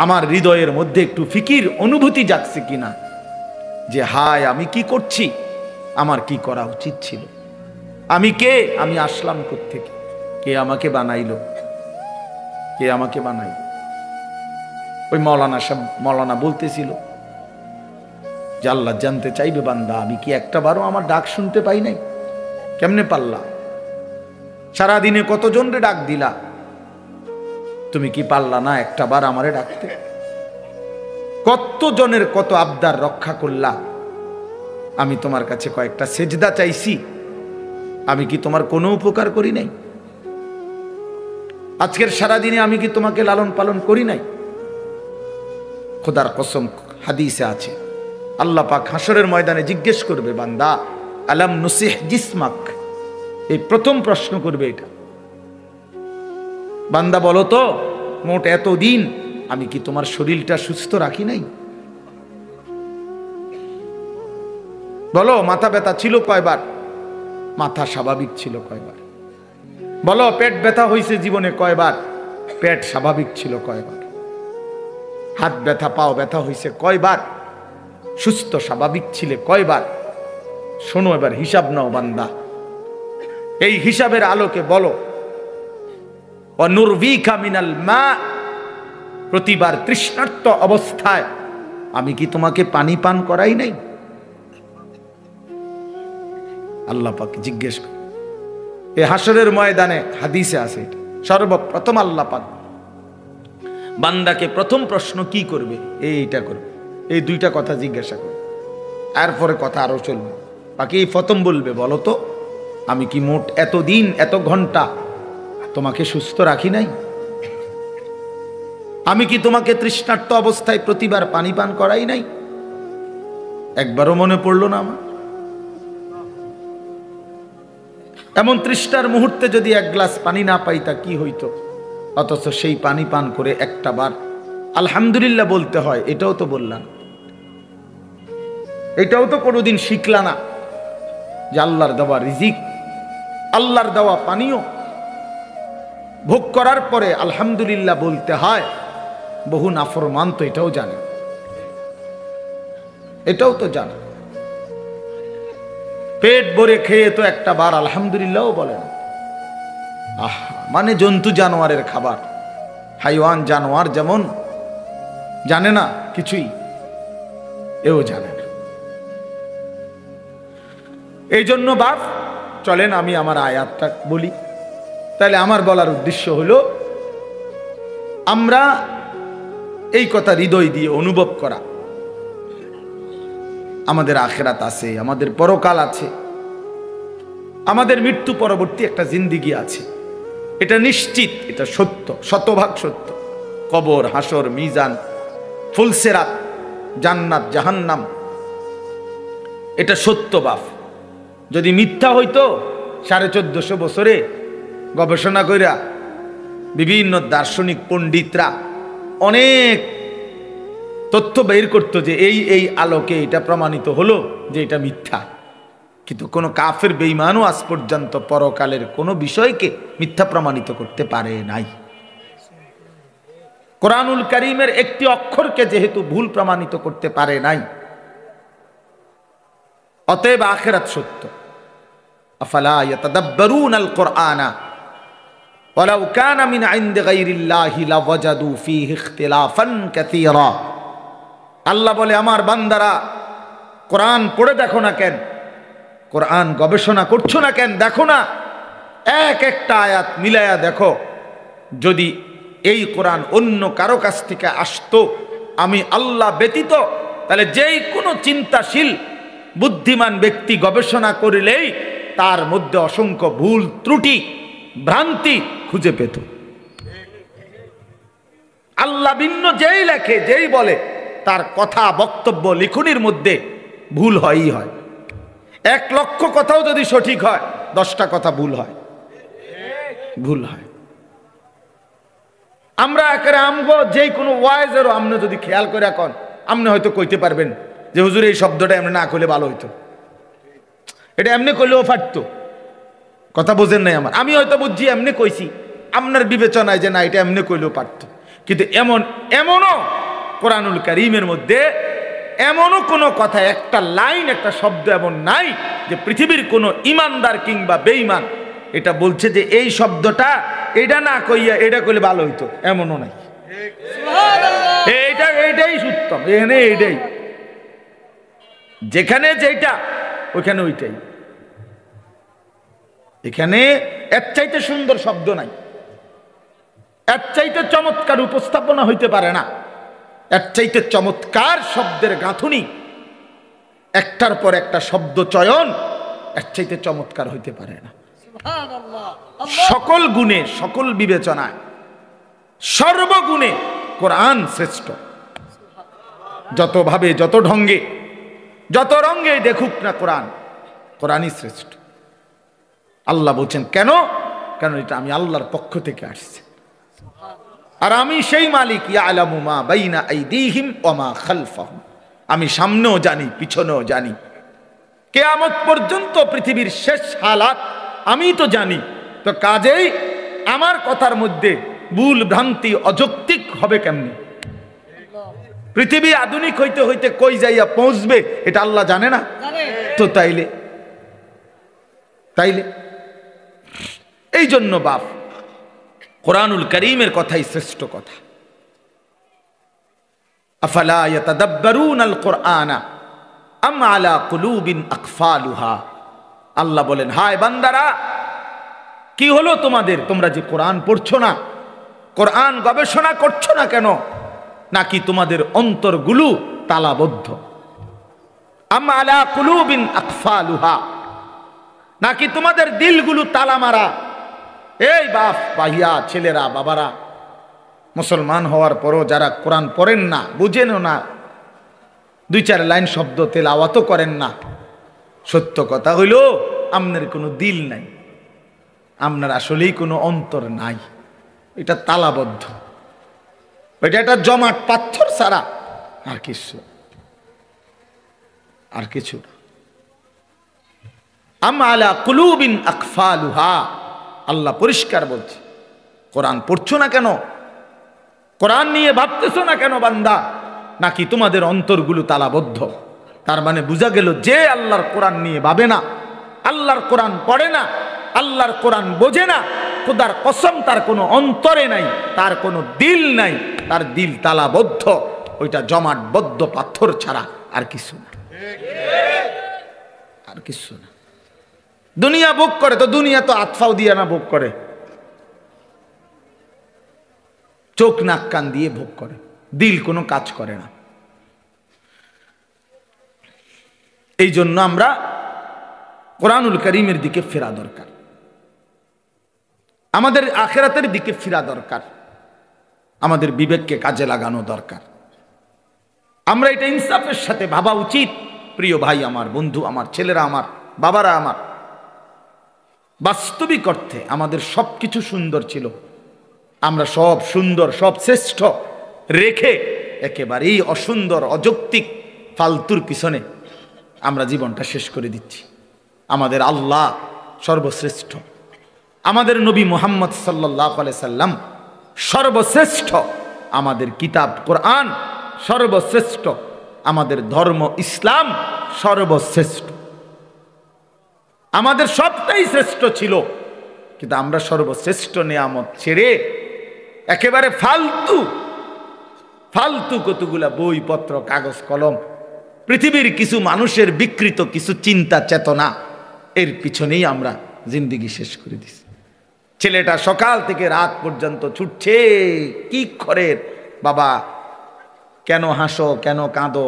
আমার হৃদয়ের মধ্যে একটু ফিকির অনুভূতি জাগছে কিনা, যে হায় আমি কি করছি, আমার কি করা উচিত ছিল, আমি কে, আমি আসলাম কোত্থেকে, কে আমাকে বানাইলো, কে আমাকে বানাইলো। ওই মৌলানা বলতেছিল যে আল্লাহ জানতে চাইবে বান্দা আমি কি একটা বারও আমার ডাক শুনতে পাই নাই? কেমনে পারলা? সারাদিনে কতজনরে ডাক দিলা, তুমি কি পারলা না একটা বার আমারে ডাকতে? কত জনের কত আবদার রক্ষা করলা, আমি তোমার কাছে কয়েকটা সেজদা চাইছি, আমি কি তোমার কোনো উপকার করি নাই? আজকের সারাদিনে আমি কি তোমাকে লালন পালন করি নাই? খোদার কসম, হাদিসে আছে আল্লাহ পাক হাসরের ময়দানে জিজ্ঞেস করবে, বান্দা আলাম নুসিহ জিসমাক, এই প্রথম প্রশ্ন করবে এটা। বান্দা বলো তো, মোট এতদিন আমি কি তোমার শরীরটা সুস্থ রাখি নাই? বলো, মাথা ব্যথা ছিল কয়বার? মাথা স্বাভাবিক ছিল কয়বার? বলো, পেট ব্যথা হয়েছে জীবনে কয়বার? পেট স্বাভাবিক ছিল কয়বার? হাত ব্যথা পাও ব্যথা হয়েছে কয়বার? সুস্থ স্বাভাবিক ছিলে কয়বার? শোনো, এবার হিসাব নাও বান্দা। এই হিসাবের আলোকে বলো, অনুরবিকা মিনাল মা, প্রতিবার তৃষ্ণার্ত অবস্থায় আমি কি তোমাকে পানি পান করাই নাই? আল্লাহ পাক জিজ্ঞেস করে এই হাসরের ময়দানে, হাদিসে আছে এটা। সর্বপ্রথম আল্লাহ পাক বান্দাকে প্রথম প্রশ্ন কি করবে? এইটা করবে, এই দুইটা কথা জিজ্ঞাসা করবে, এরপরে কথা আরো চলবে। বাকি প্রথম বলবে, বলো তো আমি কি মোট এতদিন এত ঘন্টা তোমাকে সুস্থ রাখি নাই? আমি কি তোমাকে তৃষ্ণার্ত অবস্থায় প্রতিবার পানি পান করাই নাই? একবারও মনে পড়লো না আমার? এমন তৃষ্ণার মুহূর্তে যদি এক গ্লাস পানি না পাইতা কি হইতো? অথচ সেই পানি পান করে একটা বার আলহামদুলিল্লাহ বলতে হয়, এটাও তো বললাম, এটাও তো কোনোদিন শিখলা না যে আল্লাহর দেওয়া রিজিক, আল্লাহর দেওয়া পানীয় ভোগ করার পরে আলহামদুলিল্লাহ বলতে হয়। বহু নাফরমান তো এটাও জানে, এটাও তো জানে। পেট ভরে খেয়ে তো একটা বার আলহামদুলিল্লাহ বলে না। মানে জন্তু জানোয়ারের খাবার, হাইওয়ান জানোয়ার যেমন জানে না কিছুই, এও জানে না। এই জন্য বাপ চলেন আমি আমার আয়াতটা বলি। তাহলে আমার বলার উদ্দেশ্য হলো, আমরা এই কথা হৃদয় দিয়ে অনুভব করা, আমাদের আখিরাত আছে, আমাদের পরকাল আছে, আমাদের মৃত্যু পরবর্তী একটা জিন্দেগি আছে, এটা নিশ্চিত, এটা সত্য, শতভাগ সত্য। কবর, হাসর, মিজান, ফুলসেরাত, জান্নাত, জাহান্নাম, এটা সত্য বাপ। যদি মিথ্যা হইতো 1450 বছরে গবেষণা কইরা বিভিন্ন দার্শনিক পণ্ডিতরা অনেক তথ্য বের করতো যে এই আলোকে এটা প্রমাণিত হলো যে এটা মিথ্যা। কিন্তু কোনো কাফের বেঈমানও আজ পর্যন্ত পরকালের কোনো বিষয়কে মিথ্যা প্রমাণিত করতে পারে নাই। কোরআনুল কারীমের একটি অক্ষরকে যেহেতু ভুল প্রমাণিত করতে পারে নাই, অতএব আখিরাত সত্য। আফালা ইয়াতাদাব্বারুনাল কুরআনা ওয়ালাউ কানা মিন ইনদি গায়রিল্লাহি লাওয়াজাদু ফীহি ইখতিলাফান কাসীরা। আল্লাহ বলে, আমার বান্দারা কোরআন পড়ে দেখো না কেন, কোরআন গবেষণা করছো না কেন, দেখো না এক একটা আয়াত মিলায়া দেখো। যদি এই কোরআন অন্য কারো কাছ থেকে আসতো আমি আল্লাহ ব্যতীত, তাহলে যেই কোনো চিন্তাশীল বুদ্ধিমান ব্যক্তি গবেষণা করিলেই তার মধ্যে অসংখ্য ভুল ত্রুটি ভ্রান্তি খুঁজে পেত। আল্লাহ ভিন্ন যেই লেখে, যেই বলে, তার কথা বক্তব্য লিখনির মধ্যে ভুল হয়ই হয়। 1 লক্ষ কথাও যদি সঠিক হয়, 10টা কথা ভুল হয়, ভুল হয়। আমরা একেবারে আমগো যে কোনো ওয়াইজেরও আমনে যদি খেয়াল করে এখন আমনে হয়তো কইতে পারবেন যে হুজুর এই শব্দটা এমনি না করলে ভালো হইতো, এটা এমনি করলেও পারতো। কথা বোঝেন নাই আমার? আমি হয়তো বুঝছি এমনি কইছি, আপনার বিবেচনায় যে না এটা এমনি করলেও পারতো। কিন্তু এমনও কোরআনুল কারীমের মধ্যে এমনও কোনো কথা, একটা লাইন, একটা শব্দ এমন নাই যে পৃথিবীর কোনো ইমানদার কিংবা বেঈমান এটা বলছে যে এই শব্দটা এটা না কইয়া এটা কইলে ভালো হইতো, এমনও নাই। এইটাই সত্যম, এখানে এইটাই, যেখানে যেটা ওইখানে ওইটাই। এখানে এর চাইতে সুন্দর শব্দ নাই, এর চাইতে চমৎকার উপস্থাপনা হইতে পারে না। এর চাইতে চমৎকার শব্দের গাঁথুনি, একটার পর একটা শব্দ চয়ন এর চাইতে চমৎকার হইতে পারে না। সকল গুণে, সকল বিবেচনায়, সর্বগুণে কোরআন শ্রেষ্ঠ। যত ভাবে, যত ঢঙ্গে, যত রঙ্গে দেখুক না কোরআন, কোরআনই শ্রেষ্ঠ। আল্লাহ বলছেন কেন? কারণ এটা আমি আল্লাহর পক্ষ থেকে আসছে, আর আমি সেই মালিক, ইয়ালামু মা বাইনা আইদিহিম ওয়া মা খালফাহুম, আমি সামনেও জানি, পিছনেও জানি, কিয়ামত পর্যন্ত পৃথিবীর শেষ হালাত আমি তো জানি। তো কাজেই আমার কথার মধ্যে ভুল ভ্রান্তি অযৌক্তিক হবে কেমনে? পৃথিবী আধুনিক হইতে হইতে কই যাইয়া পৌঁছবে এটা আল্লাহ জানে না? তো তাইলে এই জন্য বাপ, কোরআনুল কারীমের কথাই শ্রেষ্ঠ কথা। আফালা ইয়াতাদাব্বারুনাল কুরআনা আম আলা কুলুবিন আকফালুহা। আল্লাহ বলেন, হায় বান্দারা, কি হলো তোমাদের? তোমরা যে কোরআন পড়ছো না, কোরআন গবেষণা করছো না কেন? নাকি তোমাদের অন্তরগুলো তালাবদ্ধ? আম আলা কুলুবিন আকফালুহা, নাকি তোমাদের দিলগুলো তালা মারা? এই বাপ, ভাইয়া, ছেলেরা, বাবারা, মুসলমান হওয়ার পরও যারা কোরআন পড়েন না, বুঝেনও না, দুই চার লাইন শব্দ তেলাওয়াতও করেন না, সত্য কথা হইল আপনার কোনো দিল নাই, আপনার আসলেই কোনো অন্তর নাই, এটা তালাবদ্ধ, এটা একটা জমাট পাথর ছাড়া আর কিছু না। আম আলা কুলুবিন আকফালুহা, আল্লাহ পরিষ্কার বলছে। কোরআন পড়ছো না কেন? কোরআন নিয়ে ভাবতেছো না কেন বান্দা? নাকি তোমাদের অন্তরগুলো তালাবদ্ধ? তার মানে বোঝা গেল যে আল্লাহর কোরআন নিয়ে ভাবে না, আল্লাহর কোরআন পড়ে না, আল্লাহর কোরআন বোঝে না, খোদার কসম তার কোনো অন্তরে নাই, তার কোনো দিল নাই, তার দিল তালাবদ্ধ, ওইটা জমাটবদ্ধ পাথর ছাড়া আর কিছু না, আর কিছু না। দুনিয়া ভোগ করে তো দুনিয়া তো আতফাও দিয়ে না ভোগ করে, চোখ নাক কান দিয়ে ভোগ করে, দিল কোনো কাজ করে না। এই জন্য আমরা কোরআনুল কারীমের দিকে ফেরা দরকার, আমাদের আখিরাতের দিকে ফেরা দরকার, আমাদের বিবেককে কাজে লাগানো দরকার। আমরা এটা ইনসাফের সাথে ভাবা উচিত। প্রিয় ভাই আমার, বন্ধু আমার, ছেলেরা আমার, বাবারা আমার, বাস্তবিক অর্থে আমাদের সবকিছু সুন্দর ছিল, আমরা সব সুন্দর, সব শ্রেষ্ঠ রেখে একেবারেই অসুন্দর, অযৌক্তিক, ফালতুর পিছনে আমরা জীবনটা শেষ করে দিচ্ছি। আমাদের আল্লাহ সর্বশ্রেষ্ঠ, আমাদের নবী মুহাম্মদ সাল্লাল্লাহু আলাইহি সাল্লাম সর্বশ্রেষ্ঠ, আমাদের কিতাব কোরআন সর্বশ্রেষ্ঠ, আমাদের ধর্ম ইসলাম সর্বশ্রেষ্ঠ, আমাদের সবটাই শ্রেষ্ঠ ছিল। কিন্তু আমরা সর্বশ্রেষ্ঠ নিয়ামত ছেড়ে একেবারে ফালতু ফালতু কতগুলা বইপত্র, কাগজ কলম, পৃথিবীর কিছু মানুষের বিকৃত কিছু চিন্তা চেতনা, এর পিছনেই আমরা জিন্দেগি শেষ করে দিছি। ছেলেটা সকাল থেকে রাত পর্যন্ত ছুটছে, কি করে বাবা, কেন হাসো, কেন কাঁদো,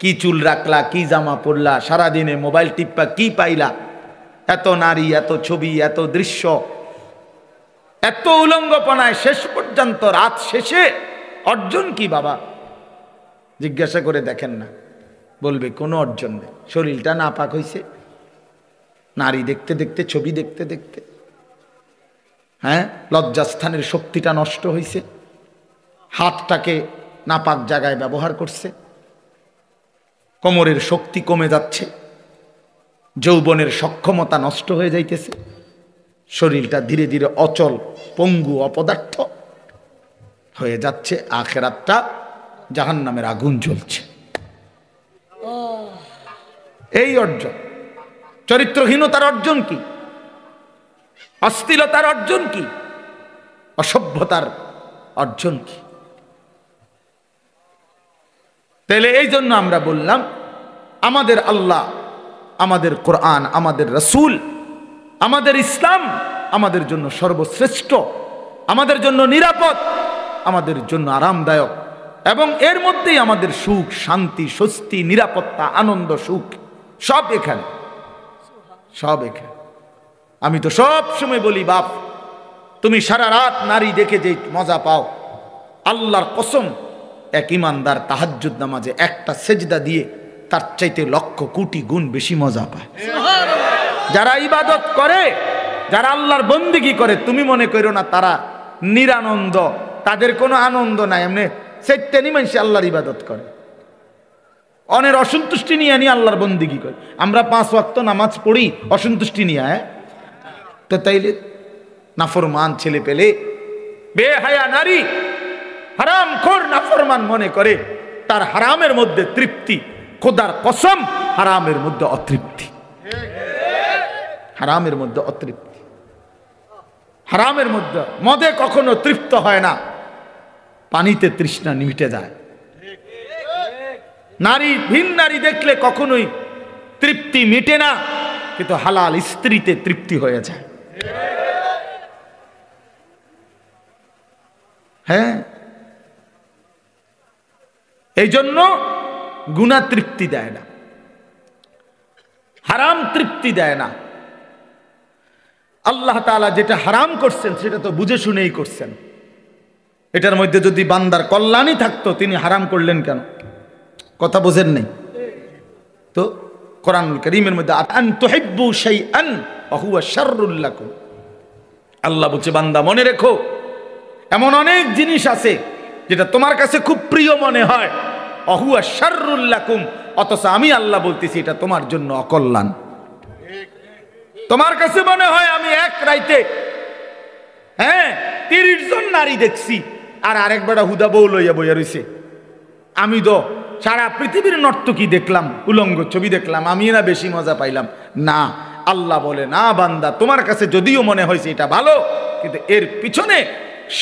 কি চুল রাখলা, কি জামা পরলা, সারাদিনে মোবাইল টিপ্পা কি পাইলা, এত নারী, এত ছবি, এত দৃশ্য, এত উলঙ্গপনায় শেষ পর্যন্ত রাত শেষে অর্জন কি বাবা? জিজ্ঞাসা করে দেখেন না, বলবে কোনো অর্জন নেই। শরীরটা নাপাক হইছে, নারী দেখতে দেখতে, ছবি দেখতে দেখতে, হ্যাঁ, লজ্জাস্থানের শক্তিটা নষ্ট হয়েছে, হাতটাকে নাপাক জায়গায় ব্যবহার করছে, কোমরের শক্তি কমে যাচ্ছে, যৌবনের সক্ষমতা নষ্ট হয়ে যাইতেছে, শরীরটা ধীরে ধীরে অচল, পঙ্গু, অপদার্থ হয়ে যাচ্ছে, আখিরাতটা জাহান্নামের আগুন জ্বলছে। এই অর্জন, চরিত্রহীনতার অর্জন কি? অশ্লীলতার অর্জন কি? অসভ্যতার অর্জন কি? তাহলে এই জন্য আমরা বললাম, আমাদের আল্লাহ, আমাদের কোরআন, আমাদের রাসূল, আমাদের ইসলাম আমাদের জন্য সর্বশ্রেষ্ঠ, আমাদের জন্য নিরাপদ, আমাদের জন্য আরামদায়ক, এবং এর মধ্যেই আমাদের সুখ, শান্তি, স্বস্তি, নিরাপত্তা, আনন্দ, সুখ সব এখানে, সব এখানে। আমি তো সব সময় বলি, বাপ তুমি সারা রাত নারী দেখে যে মজা পাও, আল্লাহর কসম এক ইমানদার তাহাজ্জুদ নামাজে একটা সেজদা দিয়ে তার চাইতে লক্ষ কোটি গুণ বেশি মজা পায়। যারা ইবাদত করে, যারা আল্লাহর বন্দেগী করে, তুমি মনে করো না তারা নিরানন্দ, তাদের কোনো আনন্দ নাই। এমনি সেটানি মানুষ আল্লাহর ইবাদত করে, অনের অসন্তুষ্টি নিয়ে আনি আল্লাহর বন্দেগী করে। আমরা 5 ওয়াক্ত নামাজ পড়ি অসন্তুষ্টি নিয়ে, তো তাইলে নাফরমান ছেলে পেলে, বেহায়া নারী, হারামখোর নাফরমান মনে করে তার হারামের মধ্যে তৃপ্তি। খোদার কসম হারামের মধ্যে অতৃপ্তি, হারামের মধ্যে অতৃপ্তি। হারামের মধ্যে মদে কখনো তৃপ্ত হয় না, পানিতে তৃষ্ণা মিটে যায়। নারী, ভিন নারী দেখলে কখনোই তৃপ্তি মিটে না, কিন্তু হালাল স্ত্রীতে তৃপ্তি হয়ে যায়। হ্যাঁ, এই জন্য গুনাহ তৃপ্তি দেয় না, হারাম তৃপ্তি দেয় না। আল্লাহ তাআলা যেটা হারাম করছেন সেটা তো বুঝে শুনেই করছেন। এটার মধ্যে যদি বান্দার কল্যাণই থাকতো, তিনি হারাম করলেন কেন? কথা বোঝেন নাই তো? কোরআনুল কারীমের মধ্যে আন তুহিব্বু শাইআন ওয়া হুয়া শাররুল লাকুম, আল্লাহ বলছে বান্দা মনে রেখো এমন অনেক জিনিস আছে যেটা তোমার কাছে খুব প্রিয় মনে হয়, ওয়া হুয়া শাররুল লাকুম, অথচ আমি আল্লাহ বলতেছি এটা তোমার জন্য অকল্যাণ। তোমার কাছে মনে হয় আমি এক রাইতে 30 জন নারী দেখছি, আর আরেক বেটা হুদা বউ লইয়া বইয়া রইছে। আমি তো সারা পৃথিবীর নর্তকী দেখলাম, উলঙ্গ ছবি দেখলাম, আমি না বেশি মজা পাইলাম না। আল্লাহ বলে না বান্দা, তোমার কাছে যদিও মনে হয়েছে এটা ভালো, কিন্তু এর পিছনে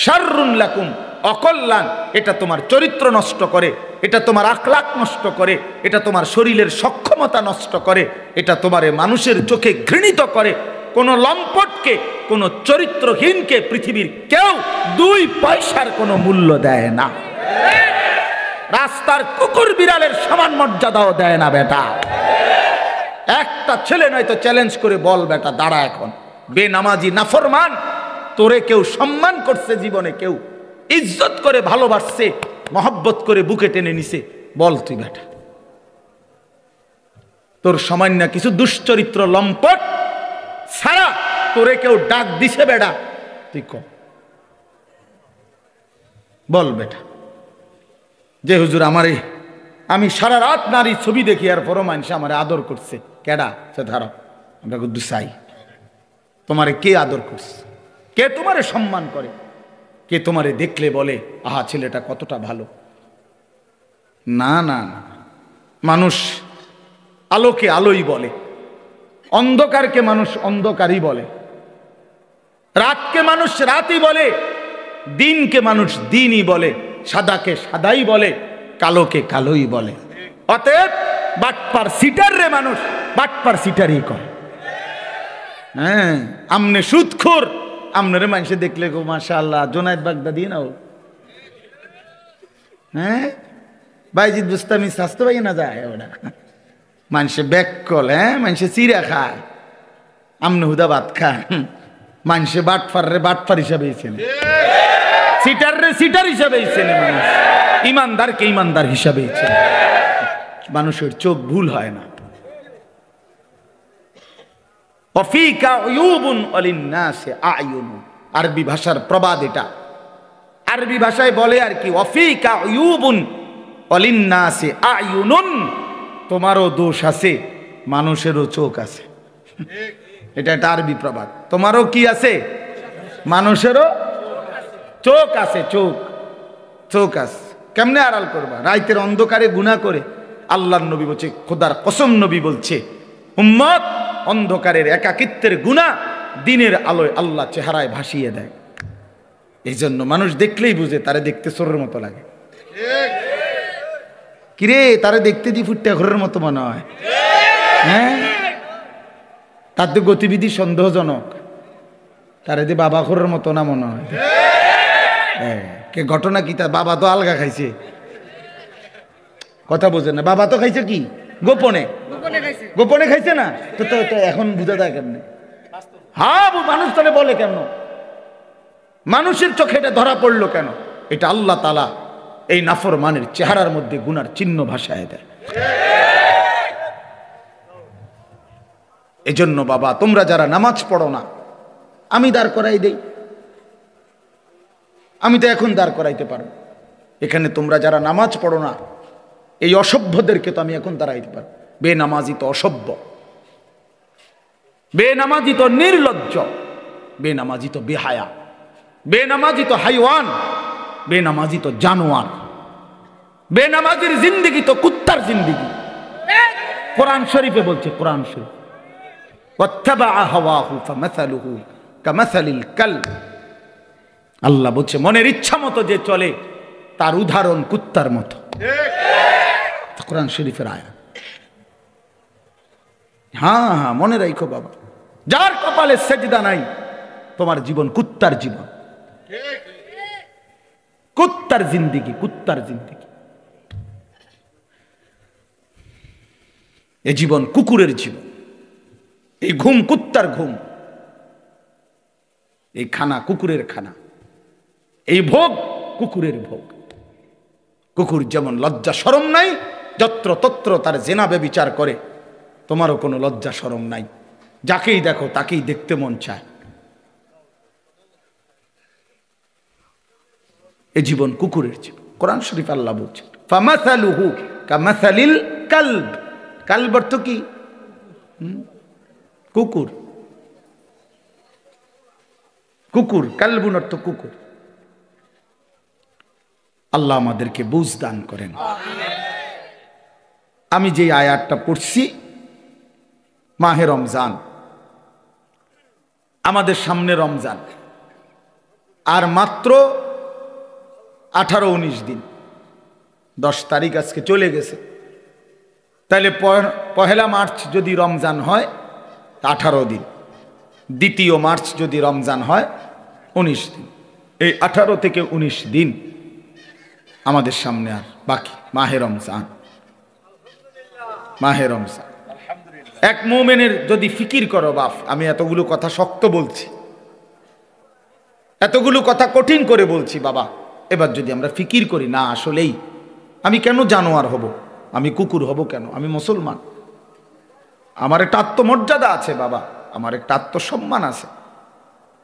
শাররুন লাকুম, অকল্যাণ। এটা তোমার চরিত্র নষ্ট করে, এটা তোমার আখলাক নষ্ট করে, এটা তোমার শরীরের সক্ষমতা নষ্ট করে, এটা তোমারে মানুষের চোখে ঘৃণিত করে। কোন লম্পটকে, কোন চরিত্রহীনকে পৃথিবীর কেউ 2 পয়সার কোনো মূল্য দেয় না। রাস্তার কুকুর বিড়ালের সমান মর্যাদাও দেয় না বেটা। একটা ছেলে নয়তো চ্যালেঞ্জ করে বল বেটা, দাঁড়া এখন, বেনামাজি নাফরমান, তোরে কেউ সম্মান করছে জীবনে, কেউ ইজ্জত করে ভালোবাসছে, মহব্বত করে বুকে টেনে নিছে, বল তুই বেটা। তোর সামান্য কিছু দুশ্চরিত্র লম্পট ছাড়া তোরে কেউ ডাক দিছে বেটা, তুই কম বল বেটা। যে হুজুর আমারে, আমি সারা রাত নারী ছবি দেখি আর পরও মানুষ আমারে আদর করছে, কেডা? সে ধারো আমরা দুসাই, তোমারে কে আদর করছে? কে তোমারে সম্মান করে? কে তোমারে দেখলে বলে আহা ছেলেটা কতটা ভালো? না না না, মানুষ আলোকে আলোই বলে, অন্ধকারকে মানুষ অন্ধকারই বলে, রাতকে মানুষ রাতই বলে, দিনকে মানুষ দিনই বলে, সাদাকে সাদাই বলে, কালোকে কালোই বলে। অতএব বাটপার সিটার রে মানুষ বাটপার সিটারই কয়। হ্যাঁ, আমনে সুদখোর, আমনের মানুষে দেখলে গো মাশাআল্লাহ জোনায়েদ বাগদাদি না ও, হ্যাঁ বাইজিদ বুস্তামি স্বাস্থ্য ভাই না যায় ওটা, মানুষে ব্যাককল, হ্যাঁ মানুষে চিরা খায়, আমনে হুদা ভাত খায়। মানুষে বাটপার রে বাটপার হিসাবেই চেনে, সিটার রে সিটার হিসাবেই চেনে, মানুষ ইমানদারকে ইমানদার হিসাবেই চেনে। মানুষের চোখ ভুল হয় না। আরবি ভাষার প্রবাদ এটা, আরবি ভাষায় বলে আর কি, ওয়াফিকা উয়ুবুন ওয়ালিন্নাসি আয়ুনুন, তোমারও দোষ আছে মানুষেরও চোখ আছে। এটা একটা আরবি প্রবাদ। তোমারও কি আছে? মানুষেরও চোখ আছে, চোখ চোখ আছে। কেমনে আড়াল করবা? রাইতের অন্ধকারে গুনাহ করে। আল্লাহর নবী বলছে, খোদার কসম নবী বলছে, উম্মত অন্ধকারের একাকিত্বের গুনাহ দিনের আলোয় আল্লাহ চেহারায় ভাসিয়ে দেয়। এই জন্য মানুষ দেখলেই বুঝে তারে দেখতে চোরের মতো লাগে। কিরে তারে দেখতে দি ফুটটা ঘরের মতো মনে হয়, হ্যাঁ তার তো গতিবিধি সন্দেহজনক, তারে দি বাবা ঘরের মতো না মনে হয়। কে ঘটনা কি? তার বাবা তো আলগা খাইছে, কথা বোঝেন না। বাবা তো খাইছে কি গোপনে, গোপনে খাইছে না তো তো তো এখন বুঝা যায় কেমনে? হ্যাঁ, মানুষ তাহলে বলে কেন? মানুষের চোখে এটা ধরা পড়লো কেন? এটা আল্লাহ তাআলা এই নাফরমানের চেহারার মধ্যে গুনার চিহ্ন ভাসায় দেয়। এজন্য বাবা, তোমরা যারা নামাজ পড়ো না, আমি দাঁড় করাই দেই। আমি তো এখন দাঁড় করাইতে পারবো এখানে। তোমরা যারা নামাজ পড়ো না, এই অসভ্যদেরকে তো আমি এখন দাঁড়াইতে পারবো। বেনামাজি তো অসভ্য, বেনামাজি তো নির্লজ্জ, বেনামাজি তো বেহায়া, বেনামাজি তো হাইওয়ান, বেনামাজি তো জানোয়ার, বেনামাজির জিন্দেগি তো কুত্তার জিন্দেগি। কোরআন শরীফে বলছে, কোরআন শরীফ, ওয়াত্তাবাআ হাওয়াহু ফামাসালুহু কামাসালিল কালব। আল্লাহ বলছে মনের ইচ্ছা মতো যে চলে তার উদাহরণ কুত্তার মতো। কোরআন শরীফের আয়াত। হ্যাঁ হ্যাঁ, মনে রাখো বাবা, যার কপালে সেজদা নাই তোমার জীবন কুত্তার জীবন, কুত্তার জিন্দেগি, কুত্তার জিন্দেগি। এ জীবন কুকুরের জীবন, এই ঘুম কুত্তার ঘুম, এই খানা কুকুরের খানা, এই ভোগ কুকুরের ভোগ। কুকুর যেমন লজ্জা শরম নাই, যত্র তত্র তার জেনা ব্যভিচার করে, তোমারও কোনো লজ্জা শরম নাই, যাকেই দেখো তাকেই দেখতে মন চায়। এ জীবন কুকুরের জীবন। কোরআন শরীফ আল্লাহ বলছে ফামাসালুহু কামাসালিল কালব। কালব অর্থ কি? কুকুর। কুকুর, কালবুন অর্থ কুকুর। আল্লাহ আমাদেরকে বুঝ দান করেন। আমি যে আয়াতটা পড়ছি, মাহে রমজান, আমাদের সামনে রমজান, আর মাত্র 18-19 দিন, 10 তারিখ আজকে চলে গেছে। তাহলে পহেলা মার্চ যদি রমজান হয় 18 দিন, 2 মার্চ যদি রমজান হয় 19 দিন। এই 18 থেকে 19 দিন আমাদের সামনে আর বাকি। মাহে রমজান, মাহে রমজান। এক মুমিনের যদি ফিকির করো, বাপ আমি এতগুলো কথা শক্ত বলছি, এতগুলো কথা কঠিন করে বলছি বাবা, এবার যদি আমরা ফিকির করি, না আসলেই আমি কেন জানোয়ার হব, আমি কুকুর হব কেন? আমি মুসলমান, আমার একটা আত্মমর্যাদা আছে বাবা, আমার একটা আত্মসম্মান আছে,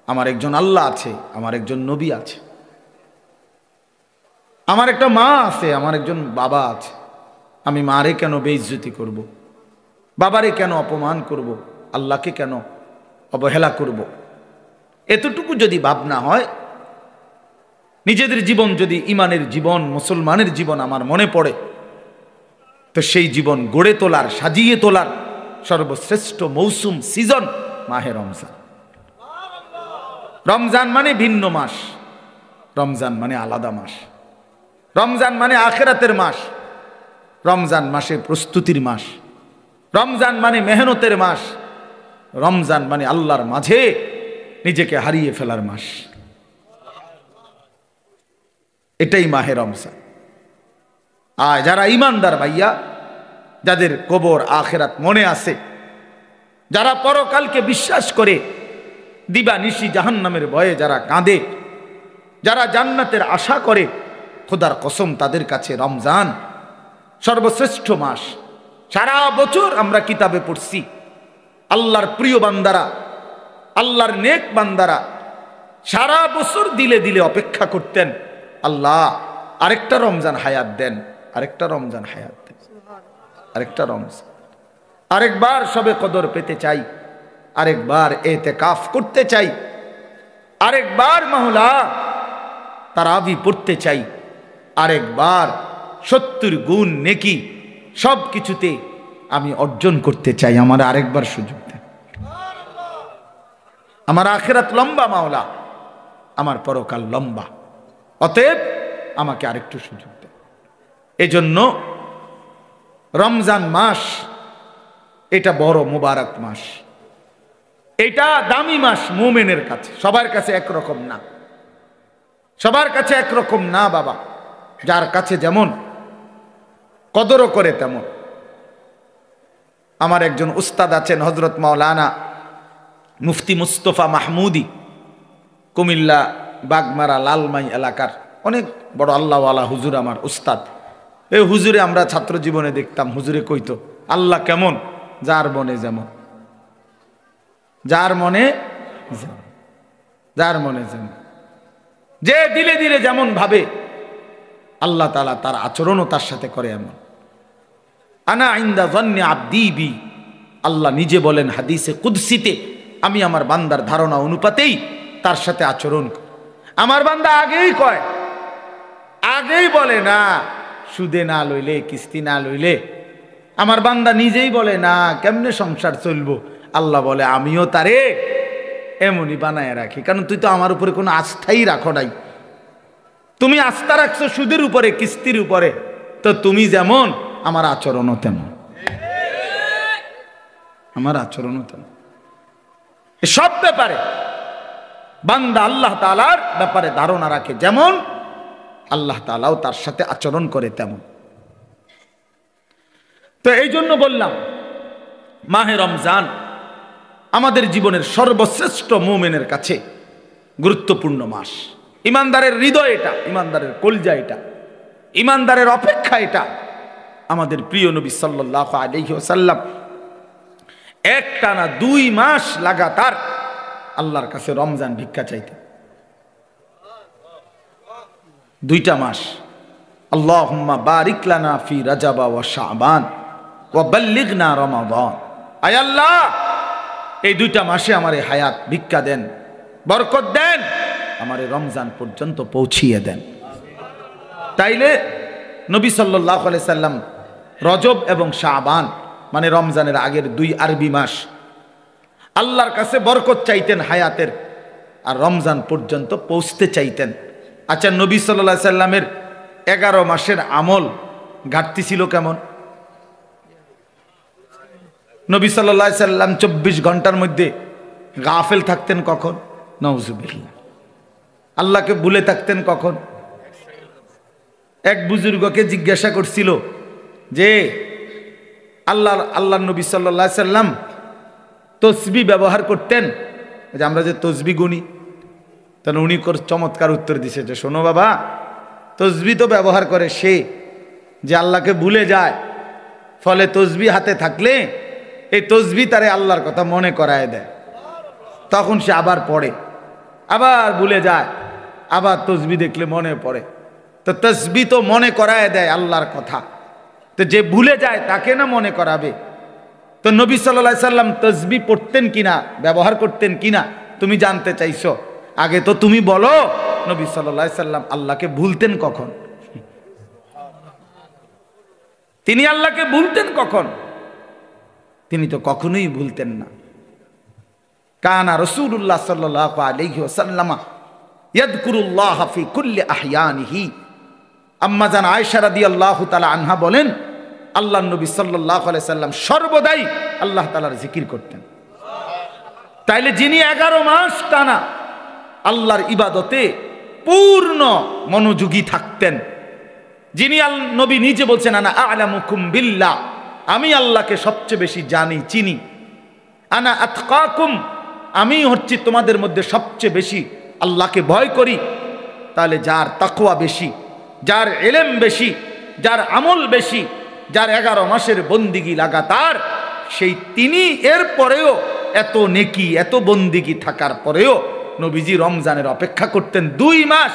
আমার একজন আল্লাহ আছে, আমার একজন নবী আছে, আমার একটা মা আছে, আমার একজন বাবা আছে। আমি মারে কেন বেইজ্জতি করব? বাবারে কেন অপমান করব? আল্লাহকে কেন অবহেলা করব? এতটুকু যদি ভাবনা হয়, নিজেদের জীবন যদি ইমানের জীবন, মুসলমানের জীবন আমার মনে পড়ে, তো সেই জীবন গড়ে তোলার, সাজিয়ে তোলার সর্বশ্রেষ্ঠ মৌসুম, সিজন মাহে রমজান। রমজান মানে ভিন্ন মাস, রমজান মানে আলাদা মাস, রমজান মানে আখিরাতের মাস, রমজান মাসে প্রস্তুতির মাস, রমজান মানে মেহনতের মাস, রমজান মানে আল্লাহর মাঝে নিজেকে হারিয়ে ফেলার মাস। এটাই মাহে রমজান। আর যারা ইমানদার ভাইয়া, যাদের কবর আখিরাত মনে আছে, যারা পরকালকে বিশ্বাস করে, দিবা নিশি জাহান্নামের ভয়ে যারা কাঁদে, যারা জান্নাতের আশা করে, খোদার কসম তাদের কাছে রমজান সর্বশ্রেষ্ঠ মাস। সারা বছর আমরা কিতাবে পড়ছি, আল্লাহর প্রিয় বান্দারা, আল্লাহর নেক বান্দারা সারা বছর দিলে দিলে অপেক্ষা করতেন, আল্লাহ আরেকটা রমজান হায়াত দেন, আরেকটা রমজান হায়াত দেন, আরেকটা রমজান, আরেকবার সবে কদর পেতে চাই, আরেকবার এতেকাফ করতে চাই, আরেকবার মাওলা তারাবি পড়তে চাই, আরেকবার 70 গুণ নেকি সব কিছুতে আমি অর্জন করতে চাই। আমার আরেকবার সুযোগ দেন। আমার আখিরাত লম্বা মাওলা, আমার পরকাল লম্বা, অতএব আমাকে আরেকটু সুযোগ দেন। এজন্য রমজান মাস এটা বড় মুবারক মাস, এটা দামি মাস মুমিনের কাছে। সবার কাছে একরকম না, সবার কাছে একরকম না বাবা। যার কাছে যেমন কদরও করে তেমন। আমার একজন উস্তাদ আছেন হযরত মাওলানা মুফতি মুস্তফা মাহমুদি, কুমিল্লা বাগমারা লালমাই এলাকার অনেক বড় আল্লাহওয়ালা হুজুর, আমার উস্তাদ। এই হুজুরে আমরা ছাত্র জীবনে দেখতাম, হুজুরে কইতো আল্লাহ কেমন, যার মনে যেমন, যার মনে যেমন, যে দিলে দিলে যেমন ভাবে আল্লাহ তাআলা তার আচরণও তার সাথে করে এমন। আনা ইনদা যন্নি আবদি বি, আল্লাহ নিজে বলেন হাদিসে কুদসিতে, আমি আমার বান্দার ধারণা অনুপাতেই তার সাথে আচরণ করি। আমার বান্দা আগেই কয়, আগেই বলে না সুদে না লইলে, কিস্তি না লইলে। আমার বান্দা নিজেই বলে না কেমনে সংসার চলবো, আল্লাহ বলে আমিও তারে এমনই বানায় রাখি, কারণ তুই তো আমার উপরে কোনো আস্থাই রাখো নাই। তুমি আস্থা রাখছো সুদের উপরে, কিস্তির উপরে, তো তুমি যেমন আমার আচরণও তেমন, আমার আচরণও তেমন। সব ব্যাপারে বান্দা আল্লাহ তাআলার ব্যাপারে ধারণা রাখে যেমন, আল্লাহ তাআলাও তার সাথে আচরণ করে তেমন। তো এই জন্য বললাম মাহে রমজান আমাদের জীবনের সর্বশ্রেষ্ঠ মুমিনের কাছে গুরুত্বপূর্ণ মাস। ইমানদারের হৃদয় এটা, ইমানদারের কলজা এটা, ইমানদারের অপেক্ষা এটা। আমাদের প্রিয় নবী সাল্লাল্লাহু আলাইহি ওয়াসাল্লাম একটানা 2 মাস লাগাতার আল্লাহর কাছে রমজান ভিক্ষা চাইতেন। 2টা মাস। আল্লাহুম্মা বারিক লানা ফি রাজাবা ওয়া শাবান ওয়া বাল্লিগনা রমাদান। আয় আল্লাহ, এই 2টা মাসে আমারে হায়াত ভিক্ষা দেন, বরকত দেন, আমারে রমজান পর্যন্ত পৌঁছিয়ে দেন। তাইলে নবী সাল্লাল্লাহু আলাইহি সাল্লাম রজব এবং শাবান মানে রমজানের আগের 2 আরবি মাস আল্লাহর কাছে বরকত চাইতেন হায়াতের, আর রমজান পর্যন্ত পৌঁছতে চাইতেন। আচ্ছা, নবী সাল্লাল্লাহু আলাইহি সাল্লামের 11 মাসের আমল ঘাটতি ছিল কেমন? নবী সাল্লাল্লাহু আলাইহি সাল্লাম 24 ঘন্টার মধ্যে গাফেল থাকতেন কখন? নাউজুবিল্লাহ। আল্লাহকে ভুলে থাকতেন কখন? এক বুজুর্গকে জিজ্ঞাসা করছিল যে আল্লাহ নবী সাল্লাল্লাহু আলাইহি সাল্লাম তসবিহ ব্যবহার করতেন, যে আমরা যে তসবিহ গুনি, তখন উনি চমৎকার উত্তর দিছে যে শোনো বাবা, তসবিহ তো ব্যবহার করে সে যে আল্লাহকে ভুলে যায়, ফলে তসবিহ হাতে থাকলে এই তসবিহ তারে আল্লাহর কথা মনে করায় দেয়, তখন সে আবার পড়ে, আবার ভুলে যায়, আবার তসবিহ দেখলে মনে পড়ে। তো তসবিহ তো মনে করায় দেয় আল্লাহর কথা, তো যে ভুলে যায় তাকে না মনে করাবে? তো নবী সাল্লাল্লাহু আলাইহি সাল্লাম তসবিহ পড়তেন কিনা, ব্যবহার করতেন কিনা তুমি জানতে চাইছো? আগে তো তুমি বলো নবী সাল্লাল্লাহু আলাইহি সাল্লাম আল্লাহকে ভুলতেন কখন? তিনি আল্লাহকে ভুলতেন কখন? তিনি তো কখনোই ভুলতেন না। কানা রাসূলুল্লাহ সাল্লাল্লাহু আলাইহি ওয়াসাল্লাম ইয়াযকুরুল্লাহ ফি কুল্লি আহয়ানিহি। আম্মা জান আয়েশা রাদিয়াল্লাহু তাআলা আনহা বলেন, আল্লাহর নবী সাল্লাল্লাহু আলাইহি সাল্লাম সর্বদাই আল্লাহ তাআলার জিকির করতেন। তাইলে যিনি 11 মাস টানা আল্লাহর ইবাদতে পূর্ণ মনোযোগী থাকতেন, যিনি নবী নিজে বলছেন আনা আ'লামুকুম বিল্লাহ, আমি আল্লাহকে সবচেয়ে বেশি জানি চিনি, আনা আতকাকুম, আমি হচ্ছি তোমাদের মধ্যে সবচেয়ে বেশি আল্লাহকে ভয় করি। তাহলে যার তাকওয়া বেশি, যার ইলম বেশি, যার আমল বেশি, যার 11 মাসের বন্দিগি লাগাতার, সেই তিনি এর পরেও এত নেকি এত বন্দিগি থাকার পরেও নবীজি রমজানের অপেক্ষা করতেন 2 মাস।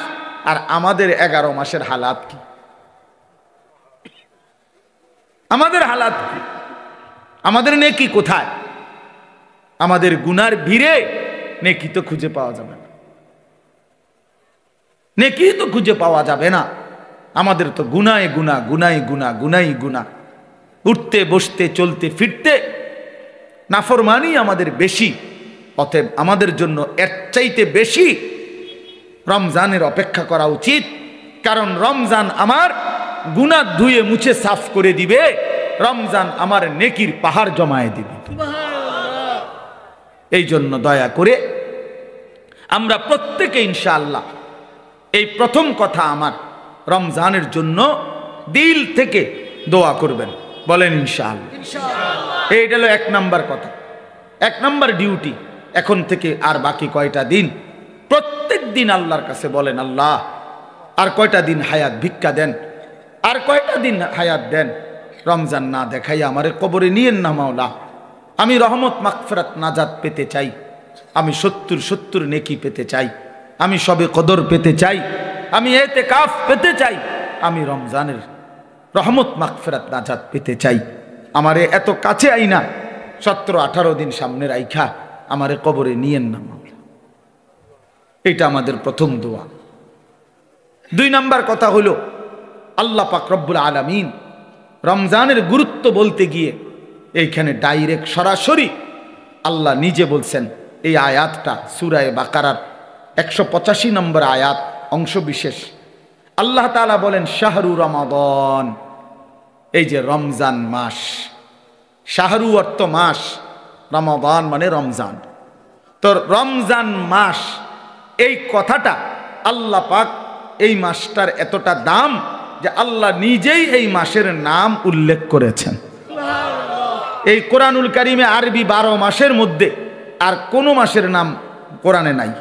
আর আমাদের 11 মাসের হালাত কি? আমাদের হালাত কি? আমাদের নেকি কোথায়? আমাদের গুনার ভিড়ে নেকি তো খুঁজে পাওয়া যাবে না, নেকি তো খুঁজে পাওয়া যাবে না। আমাদের তো গুনায় গুনাহ, গুনাই গুনাহ, গুনাই গুনাহ, উঠতে বসতে চলতে ফিরতে নাফরমানি আমাদের বেশি। অতএব আমাদের জন্য এর চাইতে বেশি রমজানের অপেক্ষা করা উচিত, কারণ রমজান আমার গুনাহ ধুয়ে মুছে সাফ করে দিবে, রমজান আমার নেকির পাহাড় জমায়ে দিবে। এই জন্য দয়া করে আমরা প্রত্যেকে ইনশাআল্লাহ, এই প্রথম কথা আমার, রমজানের জন্য দিল থেকে দোয়া করবেন, বলেন ইনশাআল্লাহ। এইটা হলো 1 নাম্বার কথা, 1 নাম্বার ডিউটি। এখন থেকে আর বাকি কয়টা দিন প্রত্যেক দিন আল্লাহর কাছে বলেন, আল্লাহ আর কয়টা দিন হায়াত ভিক্ষা দেন, আর কয়টা দিন হায়াত দেন, রমজান না দেখাই আমারে কবরে নিয়েন না মাওলা। আমি রহমত মাগফিরাত নাজাত পেতে চাই, আমি 70 নেকি পেতে চাই, আমি সবে কদর পেতে চাই, আমি ইতিকাফ পেতে চাই, আমি রমজানের রহমত মাগফিরাত নাজাত পেতে চাই। আমারে এত কাছে আইনা 17-18 দিন সামনে রাইখা আমারে কবরে নিয়েন না মাওলা। এটা আমাদের প্রথম দোয়া। 2 নাম্বার কথা হলো, আল্লাহ পাক রব্বুল আলামিন রমজানের গুরুত্ব বলতে গিয়ে এইখানে ডাইরেক্ট সরাসরি আল্লাহ নিজে বলছেন। এই আয়াতটা সূরা বাকারার 185 নম্বর আয়াত অংশ বিশেষ। আল্লাহ তাআলা বলেন শাহরু রমাদান, এই যে রমজান মাস, শাহরু অর্থ মাস, রমাদান মানে রমজান। তো রমজান মাস এই কথাটা আল্লাহ পাক এই মাসটার এতটা দাম যে আল্লাহ নিজেই এই মাসের নাম উল্লেখ করেছেন। এই কোরআনুল কারিমে আরবি 12 মাসের মধ্যে আর কোনো মাসের নাম কোরআনে নাই,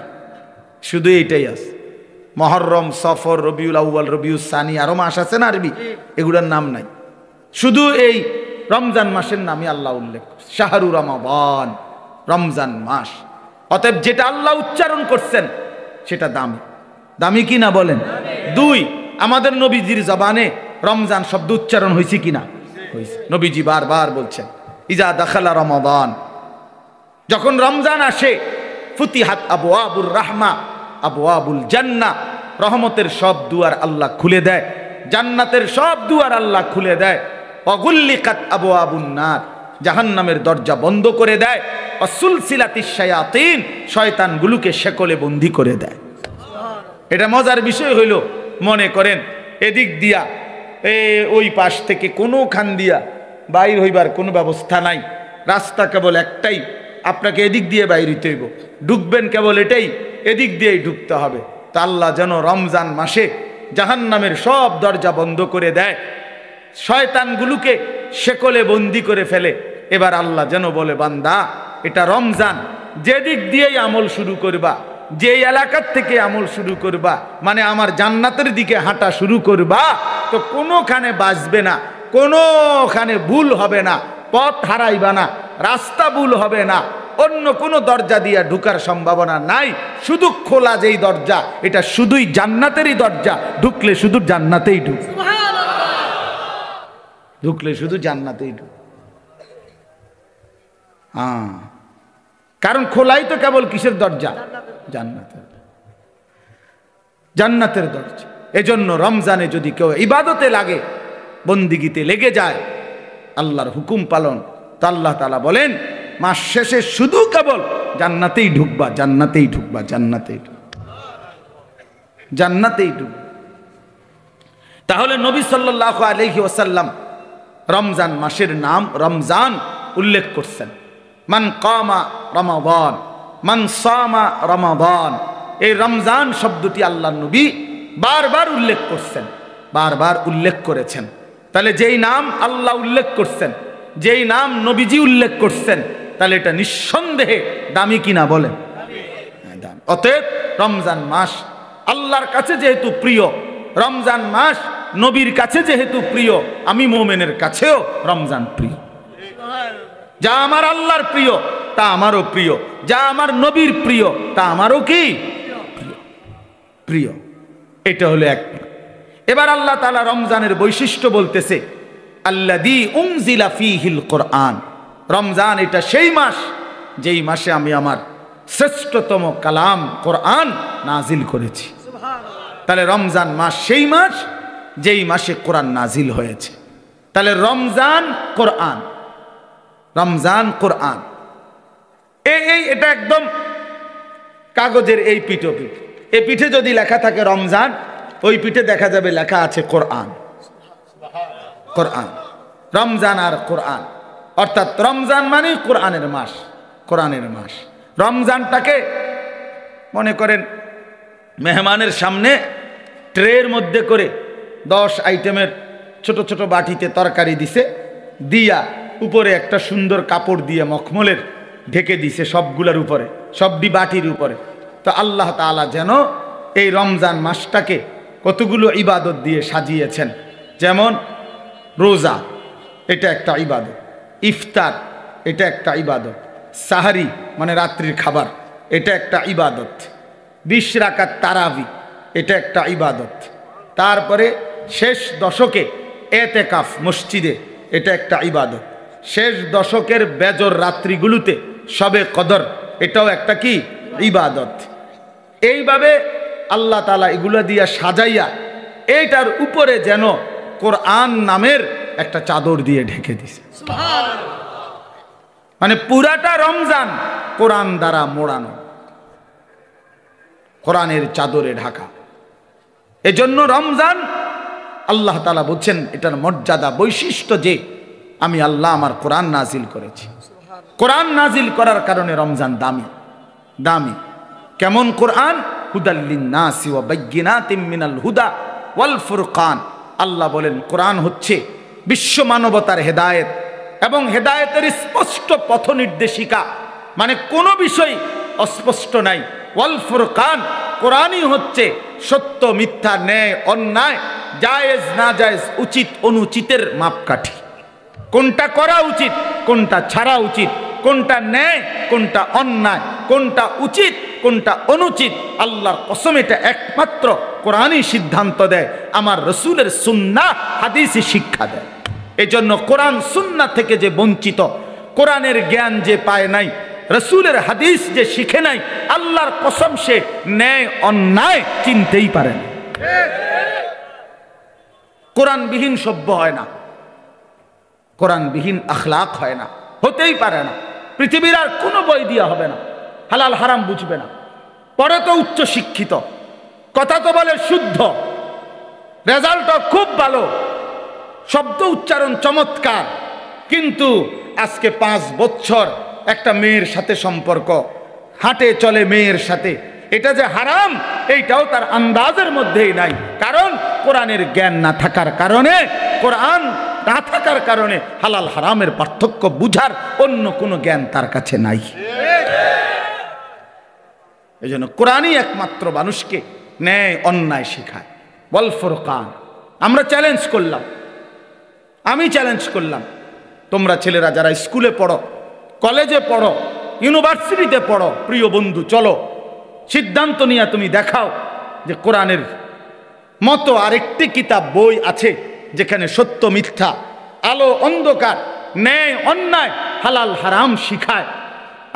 শুধু এইটাই আছে। মুহররম, সফর, রবিউল আউয়াল, রবিউল সানি, আরো মাস আছে না আরবি, এগুলোর নাম নাই। শুধু এই রমজান মাসের নামই আল্লাহ উল্লেখ করছে, শাহরু রমাদান, রমজান মাস। অতএব যেটা আল্লাহ উচ্চারণ করছেন সেটা দামি। দামি কি না বলেন? 2, আমাদের নবীজির জবানে রমজান শব্দ উচ্চারণ হয়েছে কিনা? হয়েছে। নবীজি বারবার বলছেন ইজা দাখালা রমাদান, যখন রমজান আসে, ফুতিহাত আবওয়াবুর রাহমা আবওয়াবুল জান্নাহ, রহমতের সব দুয়ার আল্লাহ খুলে দেয়, জান্নাতের সব দুয়ার আল্লাহ খুলে দেয়। ওয়াগুল্লিকাত আবওয়াবুন নার, জাহান্নামের দরজা বন্ধ করে দেয়। ওয়াসুলসিলাতিশ শায়াতিন, শয়তানগুলোকে শেকলে বন্দী করে দেয়। এটা মজার বিষয় হইল, মনে করেন এদিক দিয়া ওই পাশ থেকে কোনো খান দিয়া বাইর হইবার কোনো ব্যবস্থা নাই, রাস্তা কেবল একটাই, আপনাকে এদিক দিয়ে বাইর হইতে হইব, ঢুকবেন কেবল এটাই, এদিক দিয়েই ঢুকতে হবে। তা আল্লাহ যেন রমজান মাসে জাহান্নামের সব দরজা বন্ধ করে দেয়, শয়তানগুলোকে শেকলে বন্দি করে ফেলে। এবার আল্লাহ যেন বলে, বান্দা এটা রমজান, যেদিক দিয়েই আমল শুরু করবা, যে এলাকার থেকে আমল শুরু করবা, মানে আমার জান্নাতের দিকে হাঁটা শুরু করবা, তো কোনোখানে বাঁচবে না, কোনোখানে ভুল হবে না, পথ হারাইবা না, রাস্তা ভুল হবে না, অন্য কোনো দরজা দিয়ে ঢুকার সম্ভাবনা নাই। শুধু খোলা যেই দরজা, এটা শুধুই জান্নাতেরই দরজা, ঢুকলে শুধু জান্নাতেই ঢুক, ঢুকলে শুধু জান্নাতেই ঢুক। কারণ খোলাই তো কেবল কিসের দরজা? জান্নাতের, জান্নাতের দরজা। এজন্য রমজানে যদি কেউ ইবাদতে লাগে, বন্দিগিতে লেগে যায়, আল্লাহর হুকুম পালন, তো আল্লাহ তাআলা বলেন মাস শেষে শুধু কেবল জান্নাতেই ঢুকবা, জান্নাতেই ঢুকবা, জান্নাতেই ঢুকবা, জান্নাতেই ঢুকবা। তাহলে নবী সাল্লাল্লাহু আলাইহি ওয়াসাল্লাম রমজান মাসের নাম রমজান উল্লেখ করছেন। মান কামা রমাদান, মান সামা রমাদান, এই রমজান শব্দটি আল্লাহ নবী বারবার উল্লেখ করছেন, বারবার উল্লেখ করেছেন। তাহলে যেই নাম আল্লাহ উল্লেখ করছেন, যেই নাম নবীজি উল্লেখ করছেন, তাহলে এটা নিঃসন্দেহে দামি কিনা বলেন? অতএব রমজান মাস আল্লাহর কাছে যেহেতু প্রিয়, রমজান মাস নবীর কাছে যেহেতু প্রিয়, আমি মোমেনের কাছেও রমজান প্রিয়। যা আমার আল্লাহর প্রিয় তা আমারও প্রিয়, যা আমার নবীর প্রিয় তা আমারও কি প্রিয়। এটা হলো এক। এবার আল্লাহ তাআলা রমজানের বৈশিষ্ট্য বলতেছে, আল্লাযী উনজিলা ফীহিল কোরআন, রমজান এটা সেই মাস যেই মাসে আমি আমার শ্রেষ্ঠতম কালাম কোরআন নাজিল করেছি। তাহলে রমজান মাস সেই মাস যেই মাসে কোরআন নাজিল হয়েছে। তাহলে রমজান কোরআন, রমজান কোরআন, এটা একদম কাগজের এই পিঠো পিঠ, এই পিঠে যদি লেখা থাকে রমজান, ওই পিঠে দেখা যাবে লেখা আছে কোরআন। কোরআন, রমজান আর কোরআন, অর্থাৎ রমজান মানে কোরআনের মাস, কোরআনের মাস। রমজানটাকে মনে করেন মেহমানের সামনে ট্রের মধ্যে করে 10 আইটেমের ছোট ছোট বাটিতে তরকারি দিছে, দিয়া উপরে একটা সুন্দর কাপড় দিয়ে মখমলের ঢেকে দিছে সবগুলোর উপরে, সবটি বাটির উপরে। তো আল্লাহ তাআলা যেন এই রমজান মাসটাকে কতগুলো ইবাদত দিয়ে সাজিয়েছেন। যেমন রোজা, এটা একটা ইবাদত। ইফতার, এটা একটা ইবাদত। সাহারি মানে রাত্রির খাবার, এটা একটা ইবাদত। 20 রাকাত তারাবি, এটা একটা ইবাদত। তারপরে শেষ দশকে এতেকাফ মসজিদে, এটা একটা ইবাদত। শেষ দশকের বেজর রাত্রিগুলোতে শবে কদর, এটাও একটা কি ইবাদত। এইভাবে আল্লাহ তাআলা এগুলো দিয়া সাজাইয়া এইটার উপরে যেন কোরআন নামের একটা চাদর দিয়ে ঢেকে দিছে। মানে পুরাটা রমজান কোরআন দ্বারা মোড়ানো, কোরআনের চাদরে ঢাকা। এজন্য রমজান আল্লাহ তাআলা বলছেন এটার মর্যাদা, বৈশিষ্ট্য যে আমি আল্লাহ আমার কোরআন নাজিল করেছি। কোরআন নাজিল করার কারণে রমজান দামি। দামি কেমন? কোরআন হুদাল লিন্নাসি ওয়া বাইয়িনাতিম মিনাল হুদা ওয়াল ফুরকান। আল্লাহ বলেন কোরআন হচ্ছে বিশ্ব মানবতার হেদায়েত এবং হেদায়েতের স্পষ্ট পথ নির্দেশিকা, মানে কোনো বিষয় অস্পষ্ট নাই। ওয়াল ফুরকান, কোরআনই হচ্ছে সত্য মিথ্যা, ন্যায় অন্যায়, জায়েজ না জায়েজ, উচিত অনুচিতের মাপকাঠি। কোনটা করা উচিত, কোনটা ছাড়া উচিত, কোনটা ন্যায়, কোনটা অন্যায়, কোনটা উচিত, কোনটা অনুচিত, আল্লাহর কসম এটা একমাত্র কোরআনই সিদ্ধান্ত দেয়। আমার রসুলের সুন্নাহ হাদিসই শিক্ষা দেয়। এজন্য কোরআন সুন্নাহ থেকে যে বঞ্চিত, কোরআনের জ্ঞান যে পায় নাই, রসুলের হাদিস যে শিখে নাই, আল্লাহর কসম সে ন্যায় অন্যায় চিনতেই পারে না। কোরআনবিহীন সভ্য হয় না, কোরআনবিহীন আখলাক হয় না, হতেই পারে না। পৃথিবীর আর কোনো বই দিয়া হবে না, হালাল হারাম বুঝবে না। পরে তো উচ্চ শিক্ষিত, কথা তো বলে শুদ্ধ, রেজাল্টও খুব ভালো, শব্দ উচ্চারণ চমৎকার, কিন্তু আজকে 5 বছর একটা মেয়ের সাথে সম্পর্ক, হাঁটে চলে মেয়ের সাথে, এটা যে হারাম এইটাও তার আন্দাজের মধ্যেই নাই। কারণ কোরআনের জ্ঞান না থাকার কারণে, কোরআন না থাকার কারণে হালাল হারামের পার্থক্য বুঝার অন্য কোনো জ্ঞান তার কাছে নাই। এই জন্য কোরআনই একমাত্র মানুষকে ন্যায় অন্যায় শেখায়। ওয়াল ফুরকান। আমরা চ্যালেঞ্জ করলাম, আমি চ্যালেঞ্জ করলাম, তোমরা ছেলেরা যারা স্কুলে পড়ো, কলেজে পড়ো, ইউনিভার্সিটিতে পড়ো, প্রিয় বন্ধু চলো সিদ্ধান্ত নিয়ে তুমি দেখাও যে কোরআনের মতো আরেকটি কিতাব বই আছে যেখানে সত্য মিথ্যা, আলো অন্ধকার, ন্যায় অন্যায়, হালাল হারাম শিখায়।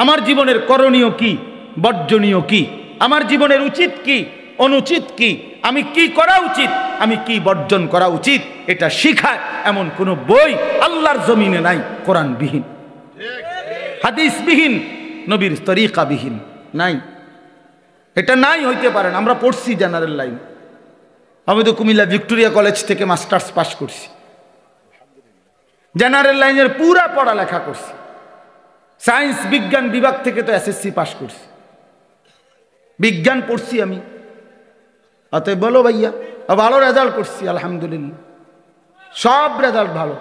আমার জীবনের করণীয় কি, বর্জনীয় কি, আমার জীবনের উচিত কি, অনুচিত কি, আমি কি করা উচিত, আমি কি বর্জন করা উচিত, এটা শিখায় এমন কোনো বই আল্লাহর জমিনে নাই কোরআনবিহীন, হাদিসবিহীন, নবীর তরিকাবিহীন নাই। এটা নাই, হইতে পারে না। আমরা পড়ছি জেনারেল লাইন, আমি তো কুমিল্লা ভিক্টোরিয়া কলেজ থেকে মাস্টার্স পাস করছি, জেনারেল লাইনের পুরা পড়ালেখা করছি, সায়েন্স বিজ্ঞান বিভাগ থেকে তো এসএসসি পাস করছি, বিজ্ঞান পড়ছি আমি। অতএব বলো ভাইয়া, ভালো রেজাল্ট করছি আলহামদুলিল্লাহ, সব রেজাল্ট ভালো।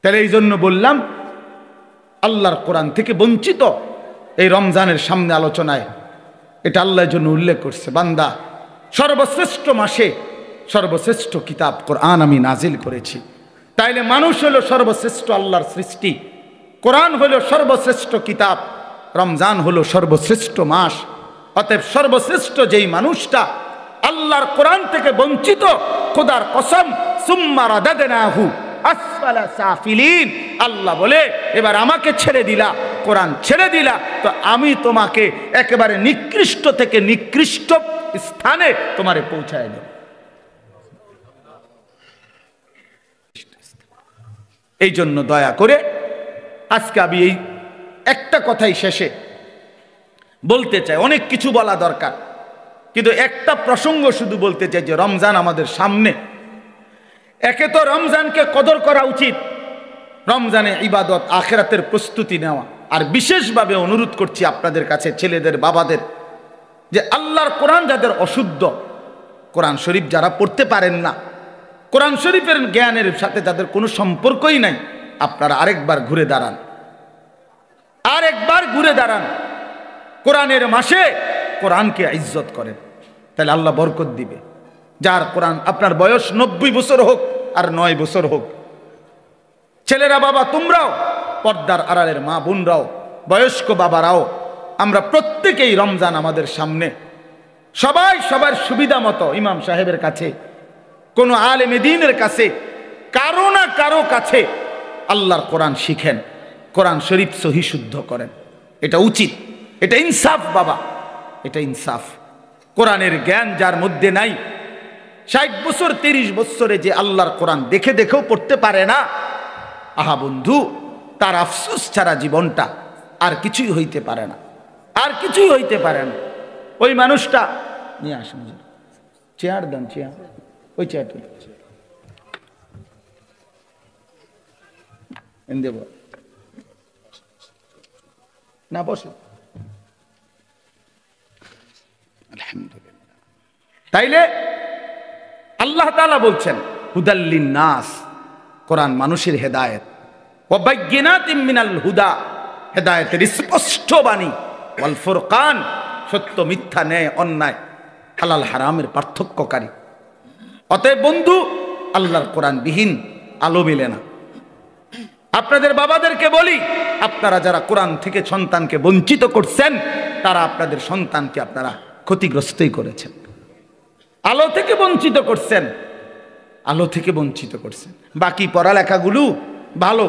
তাহলে এই জন্য বললাম আল্লাহর কোরআন থেকে বঞ্চিত এই রমজানের সামনে আলোচনায় এটা আল্লাহর জন্য উল্লেখ করছে, বান্দা সর্বশ্রেষ্ঠ মাসে সর্বশ্রেষ্ঠ কিতাব কোরআন আমি নাজিল করেছি। তাইলে মানুষ হলো সর্বশ্রেষ্ঠ আল্লাহর সৃষ্টি, কোরআন হলো সর্বশ্রেষ্ঠ কিতাব, রমজান হলো সর্বশ্রেষ্ঠ মাস। অতএব সর্বশ্রেষ্ঠ যেই মানুষটা আল্লাহর কোরআন থেকে বঞ্চিত, খোদার কসম সুম্মা রাদাদনাহু আসফালা সাফিলিন, আল্লাহ বলে এবার আমাকে ছেড়ে দিলা, কোরআন ছেড়ে দিলা, তো আমি তোমাকে একেবারে নিকৃষ্ট থেকে নিকৃষ্ট স্থানে তোমারে পৌঁছায় দেব। এই জন্য দয়া করে আজকে আমি এই একটা কথাই শেষে বলতে চাই, অনেক কিছু বলা দরকার, কিন্তু একটা প্রসঙ্গ শুধু বলতে চাই যে রমজান আমাদের সামনে। একে তো রমজানকে কদর করা উচিত, রমজানে ইবাদত আখিরাতের প্রস্তুতি নেওয়া। আর বিশেষভাবে অনুরোধ করছি আপনাদের কাছে, ছেলেদের বাবাদের, যে আল্লাহর কোরআন যাদের অশুদ্ধ, কোরআন শরীফ যারা পড়তে পারেন না, কোরআন শরীফের জ্ঞানের সাথে যাদের কোনো সম্পর্কই নাই, আপনারা আরেকবার ঘুরে দাঁড়ান, আরেকবার ঘুরে দাঁড়ান। কোরআনের মাসে কোরআনকে ইজ্জত করেন, তাহলে আল্লাহ বরকত দিবে। যার কোরআন, আপনার বয়স 90 বছর হোক আর 9 বছর হোক, ছেলেরা বাবা তোমরাও, পর্দার আড়ালের মা বোনরাও, বয়স্ক বাবারাও, আমরা প্রত্যেকেই রমজান আমাদের সামনে, সবাই সবার সুবিধা মতো ইমাম সাহেবের কাছে, কোনো আলেম দ্বীনের কাছে, কারো না কারো কাছে আল্লাহর কোরআন শিখেন, কোরআন শরীফ সহি শুদ্ধ করেন। এটা উচিত, এটা ইনসাফ বাবা, এটা ইনসাফ। কোরআনের জ্ঞান যার মধ্যে নাই, 60 বছর 30 বছরে যে আল্লাহর কোরআন দেখে দেখেও পড়তে পারে না, আহা বন্ধু, তার আফসোস ছাড়া জীবনটা আর কিছুই হইতে পারে না, আর কিছুই হইতে পারে না। ওই মানুষটা নিয়ে আসুন, চেয়ার দেন, চেয়ার, ওই চেয়ারটা দেব না, বসে। আলহামদুলিল্লাহ। তাইলে আল্লাহ তাআলা বলছেন হুদাল্লিন নাস, কোরআন মানুষের হেদায়েত, ওয়া বাইয়িনাতিম মিনাল হুদা, হেদায়েতের স্পষ্ট বাণী, ওয়াল ফুরকান, সত্য মিথ্যা, ন্যায় অন্যায়, হালাল হারামের পার্থক্যকারী। অতএব বন্ধু, আল্লাহর কোরআন বিহীন আলো মেলে না। আপনাদের বাবাদেরকে বলি, আপনারা যারা কোরআন থেকে সন্তানকে বঞ্চিত করছেন, তারা আপনাদের সন্তানকে আপনারা ক্ষতিগ্রস্তই করেছেন। আলো থেকে বঞ্চিত করছেন, আলো থেকে বঞ্চিত করছেন। বাকি পড়ালেখাগুলো ভালো,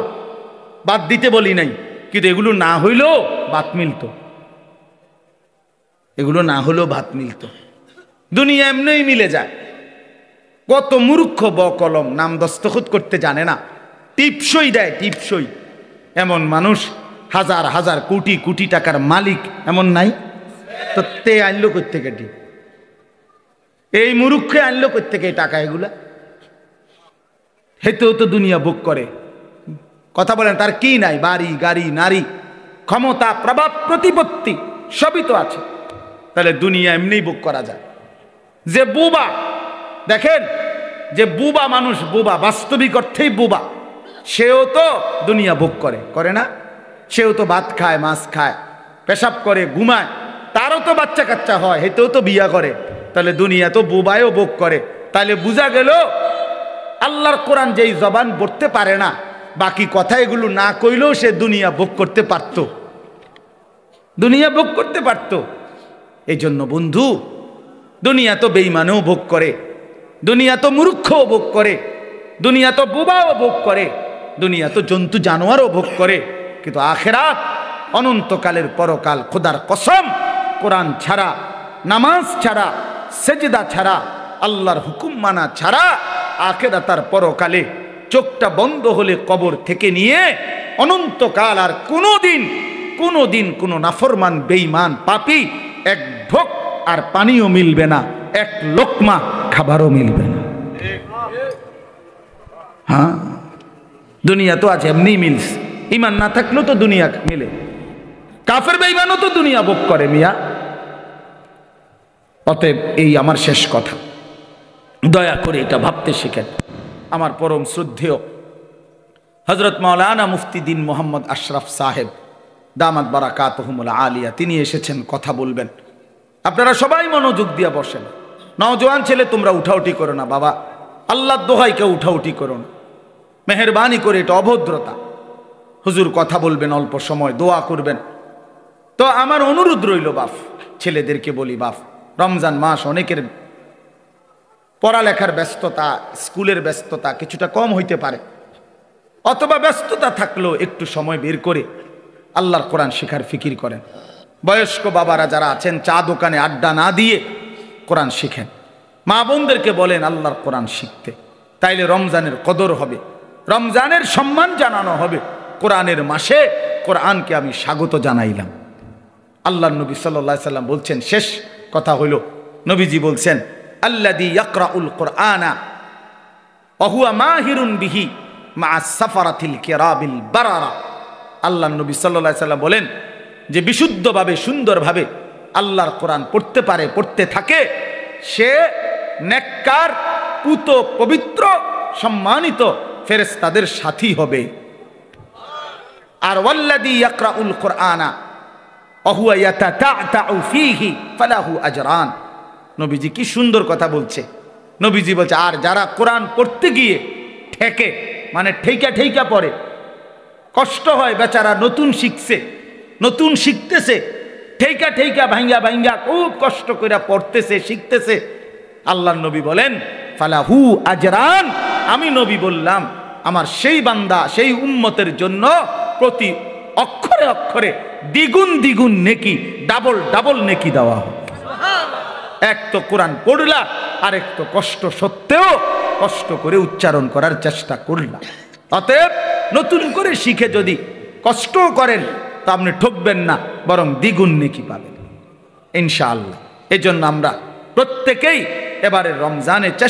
বাদ দিতে বলি নাই, কিন্তু এগুলো না হইলেও ভাত মিলত, এগুলো না হলেও ভাত মিলত। দুনিয়া এমনিই মিলে যায়। কত মূর্খ বকলম, নাম দস্তখত করতে জানে না, টিপসই দেয়, টিপসই। এমন মানুষ হাজার হাজার কোটি কোটি টাকার মালিক এমন নাই? তো তে আনলো কোত্থেকে টিপ? এই মূর্খে আনলো কোত্থেকে টাকা? এগুলা হেতেও তো দুনিয়া বুক করে। কথা বলেন, তার কি নাই? বাড়ি গাড়ি, নারী, ক্ষমতা, প্রভাব, প্রতিপত্তি সবই তো আছে। তাহলে দুনিয়া এমনি বুক করা যায়। যে বুবা, দেখেন, যে বুবা মানুষ, বুবা, বাস্তবিক অর্থেই বুবা, সেও তো দুনিয়া ভোগ করে, করে না? সেও তো ভাত খায়, মাছ খায়, পেশাব করে, ঘুমায়, তারও তো বাচ্চা কাচ্চা হয়, হেতেও তো বিয়া করে। তাহলে দুনিয়া তো বুবায়ও ভোগ করে। তাহলে বোঝা গেল আল্লাহর কোরআন যেই জবান পড়তে পারে না, বাকি কথা এগুলো না কইলেও সে দুনিয়া ভোগ করতে পারত, দুনিয়া ভোগ করতে পারত। এই জন্য বন্ধু, দুনিয়া তো বেঈমানও ভোগ করে, দুনিয়া তো মূর্খও ভোগ করে, দুনিয়া তো বোবাও ভোগ করে, দুনিয়া তো জন্তু জানোয়ারও ভোগ করে, কিন্তু আখিরাত, অনন্তকালের পরকাল, খোদার কসম, কোরআন ছাড়া, নামাজ ছাড়া, সেজদা ছাড়া, আল্লাহর হুকুম মানা ছাড়া, আখিরাতার পরকালে চোখটা বন্ধ হলে কবর থেকে নিয়ে অনন্তকাল আর কোনোদিন কোনো নাফরমান, বেঈমান, পাপী এক ঢোক আর পানিও মিলবে না, এক লোকমা খাবারও মিলবে না। হ্যাঁ, দুনিয়া তো আছে এমনি মিলস, ইমান না থাকলেও তো দুনিয়া মিলে। কাফের বেঈমানও তো দুনিয়া ভোগ করে মিয়া। অতএব এই আমার শেষ কথা, দয়া করে এটা ভাবতে শিখেন। আমার পরম শ্রদ্ধেয় হযরত মাওলানা মুফতি দ্বীন মোহাম্মদ আশরাফ সাহেব দামাত বারাকাতুহুমুল আলিয়া, তিনি এসেছেন, কথা বলবেন। আপনারা সবাই মনোযোগ দিয়ে বসেন। নওজোয়ান ছেলে, তোমরা উঠাউঠি করো না বাবা, আল্লাহর দোহাই কেউ উঠাউঠি করো না, মেহেরবানি করে, এটা অভদ্রতা। হুজুর কথা বলবেন, অল্প সময় দোয়া করবেন। তো আমার অনুরোধ রইল বাপ, ছেলেদেরকে বলি বাপ, রমজান মাস, অনেকের পড়ালেখার ব্যস্ততা, স্কুলের ব্যস্ততা কিছুটা কম হইতে পারে, অথবা ব্যস্ততা থাকলেও একটু সময় বের করে আল্লাহর কোরআন শেখার ফিকির করেন। বয়স্ক বাবারা যারা আছেন, চা দোকানে আড্ডা না দিয়ে কোরআন শিখেন। মা বোনদেরকে বলেন আল্লাহর কোরআন শিখতে, তাইলে রমজানের কদর হবে, রমজানের সম্মান জানানো হবে। কোরআনের মাসে কোরআনকে আমি স্বাগত জানাইলাম। আল্লাহর নবী সাল্লাল্লাহু আলাইহি সাল্লাম বলছেন, শেষ কথা হইল, নবীজি বলছেন, আল্লাযী ইয়াকরাউল কুরআনা ওয়া হুয়া মাহিরুন বিহি মা'আস সাফারাতিল কিরাবিল বারারা। আল্লাহর নবী সাল্লাল্লাহু আলাইহি সাল্লাম বলেন যে বিশুদ্ধভাবে, সুন্দরভাবে আল্লাহর কোরআন পড়তে পারে, পড়তে থাকে, সে নেককার পুত পবিত্র সম্মানিত ফেরেশতাদের সাথী হবে। আর ওয়াল্লাযী ইয়াকরাউল কুরআনা ওয়া হুয়া ইয়াতাতাউ ফীহি ফালাহু আজরান। নবীজি কি সুন্দর কথা বলছে। নবীজি বলছে আর যারা কোরআন পড়তে গিয়ে ঠেকে, মানে ঠেকা পড়ে, কষ্ট হয়, বেচারা নতুন শিখছে, নতুন শিখতেছে, ঠেকা ভাঙ্গা খুব কষ্ট করে পড়তেছে, শিখতেছে। আল্লাহর নবী বলেন ফালাহু আজরান, আমি নবী বললাম আমার সেই বান্দা সেই উম্মতের জন্য প্রতি অক্ষরে অক্ষরে দ্বিগুণ নেকি, ডাবল নেকি দেওয়া হবে। এক তো কোরআন পড়লা, আরেক তো কষ্ট সত্ত্বেও কষ্ট করে উচ্চারণ করার চেষ্টা করলাম। অতএব নতুন করে শিখে যদি কষ্ট করেন তা আপনি ঠকবেন না, বরং দ্বিগুণ নেকি পাবেন ইনশাআল্লাহ। এজন্য আমরা প্রত্যেকেই এবারে রমজানে চেষ্টা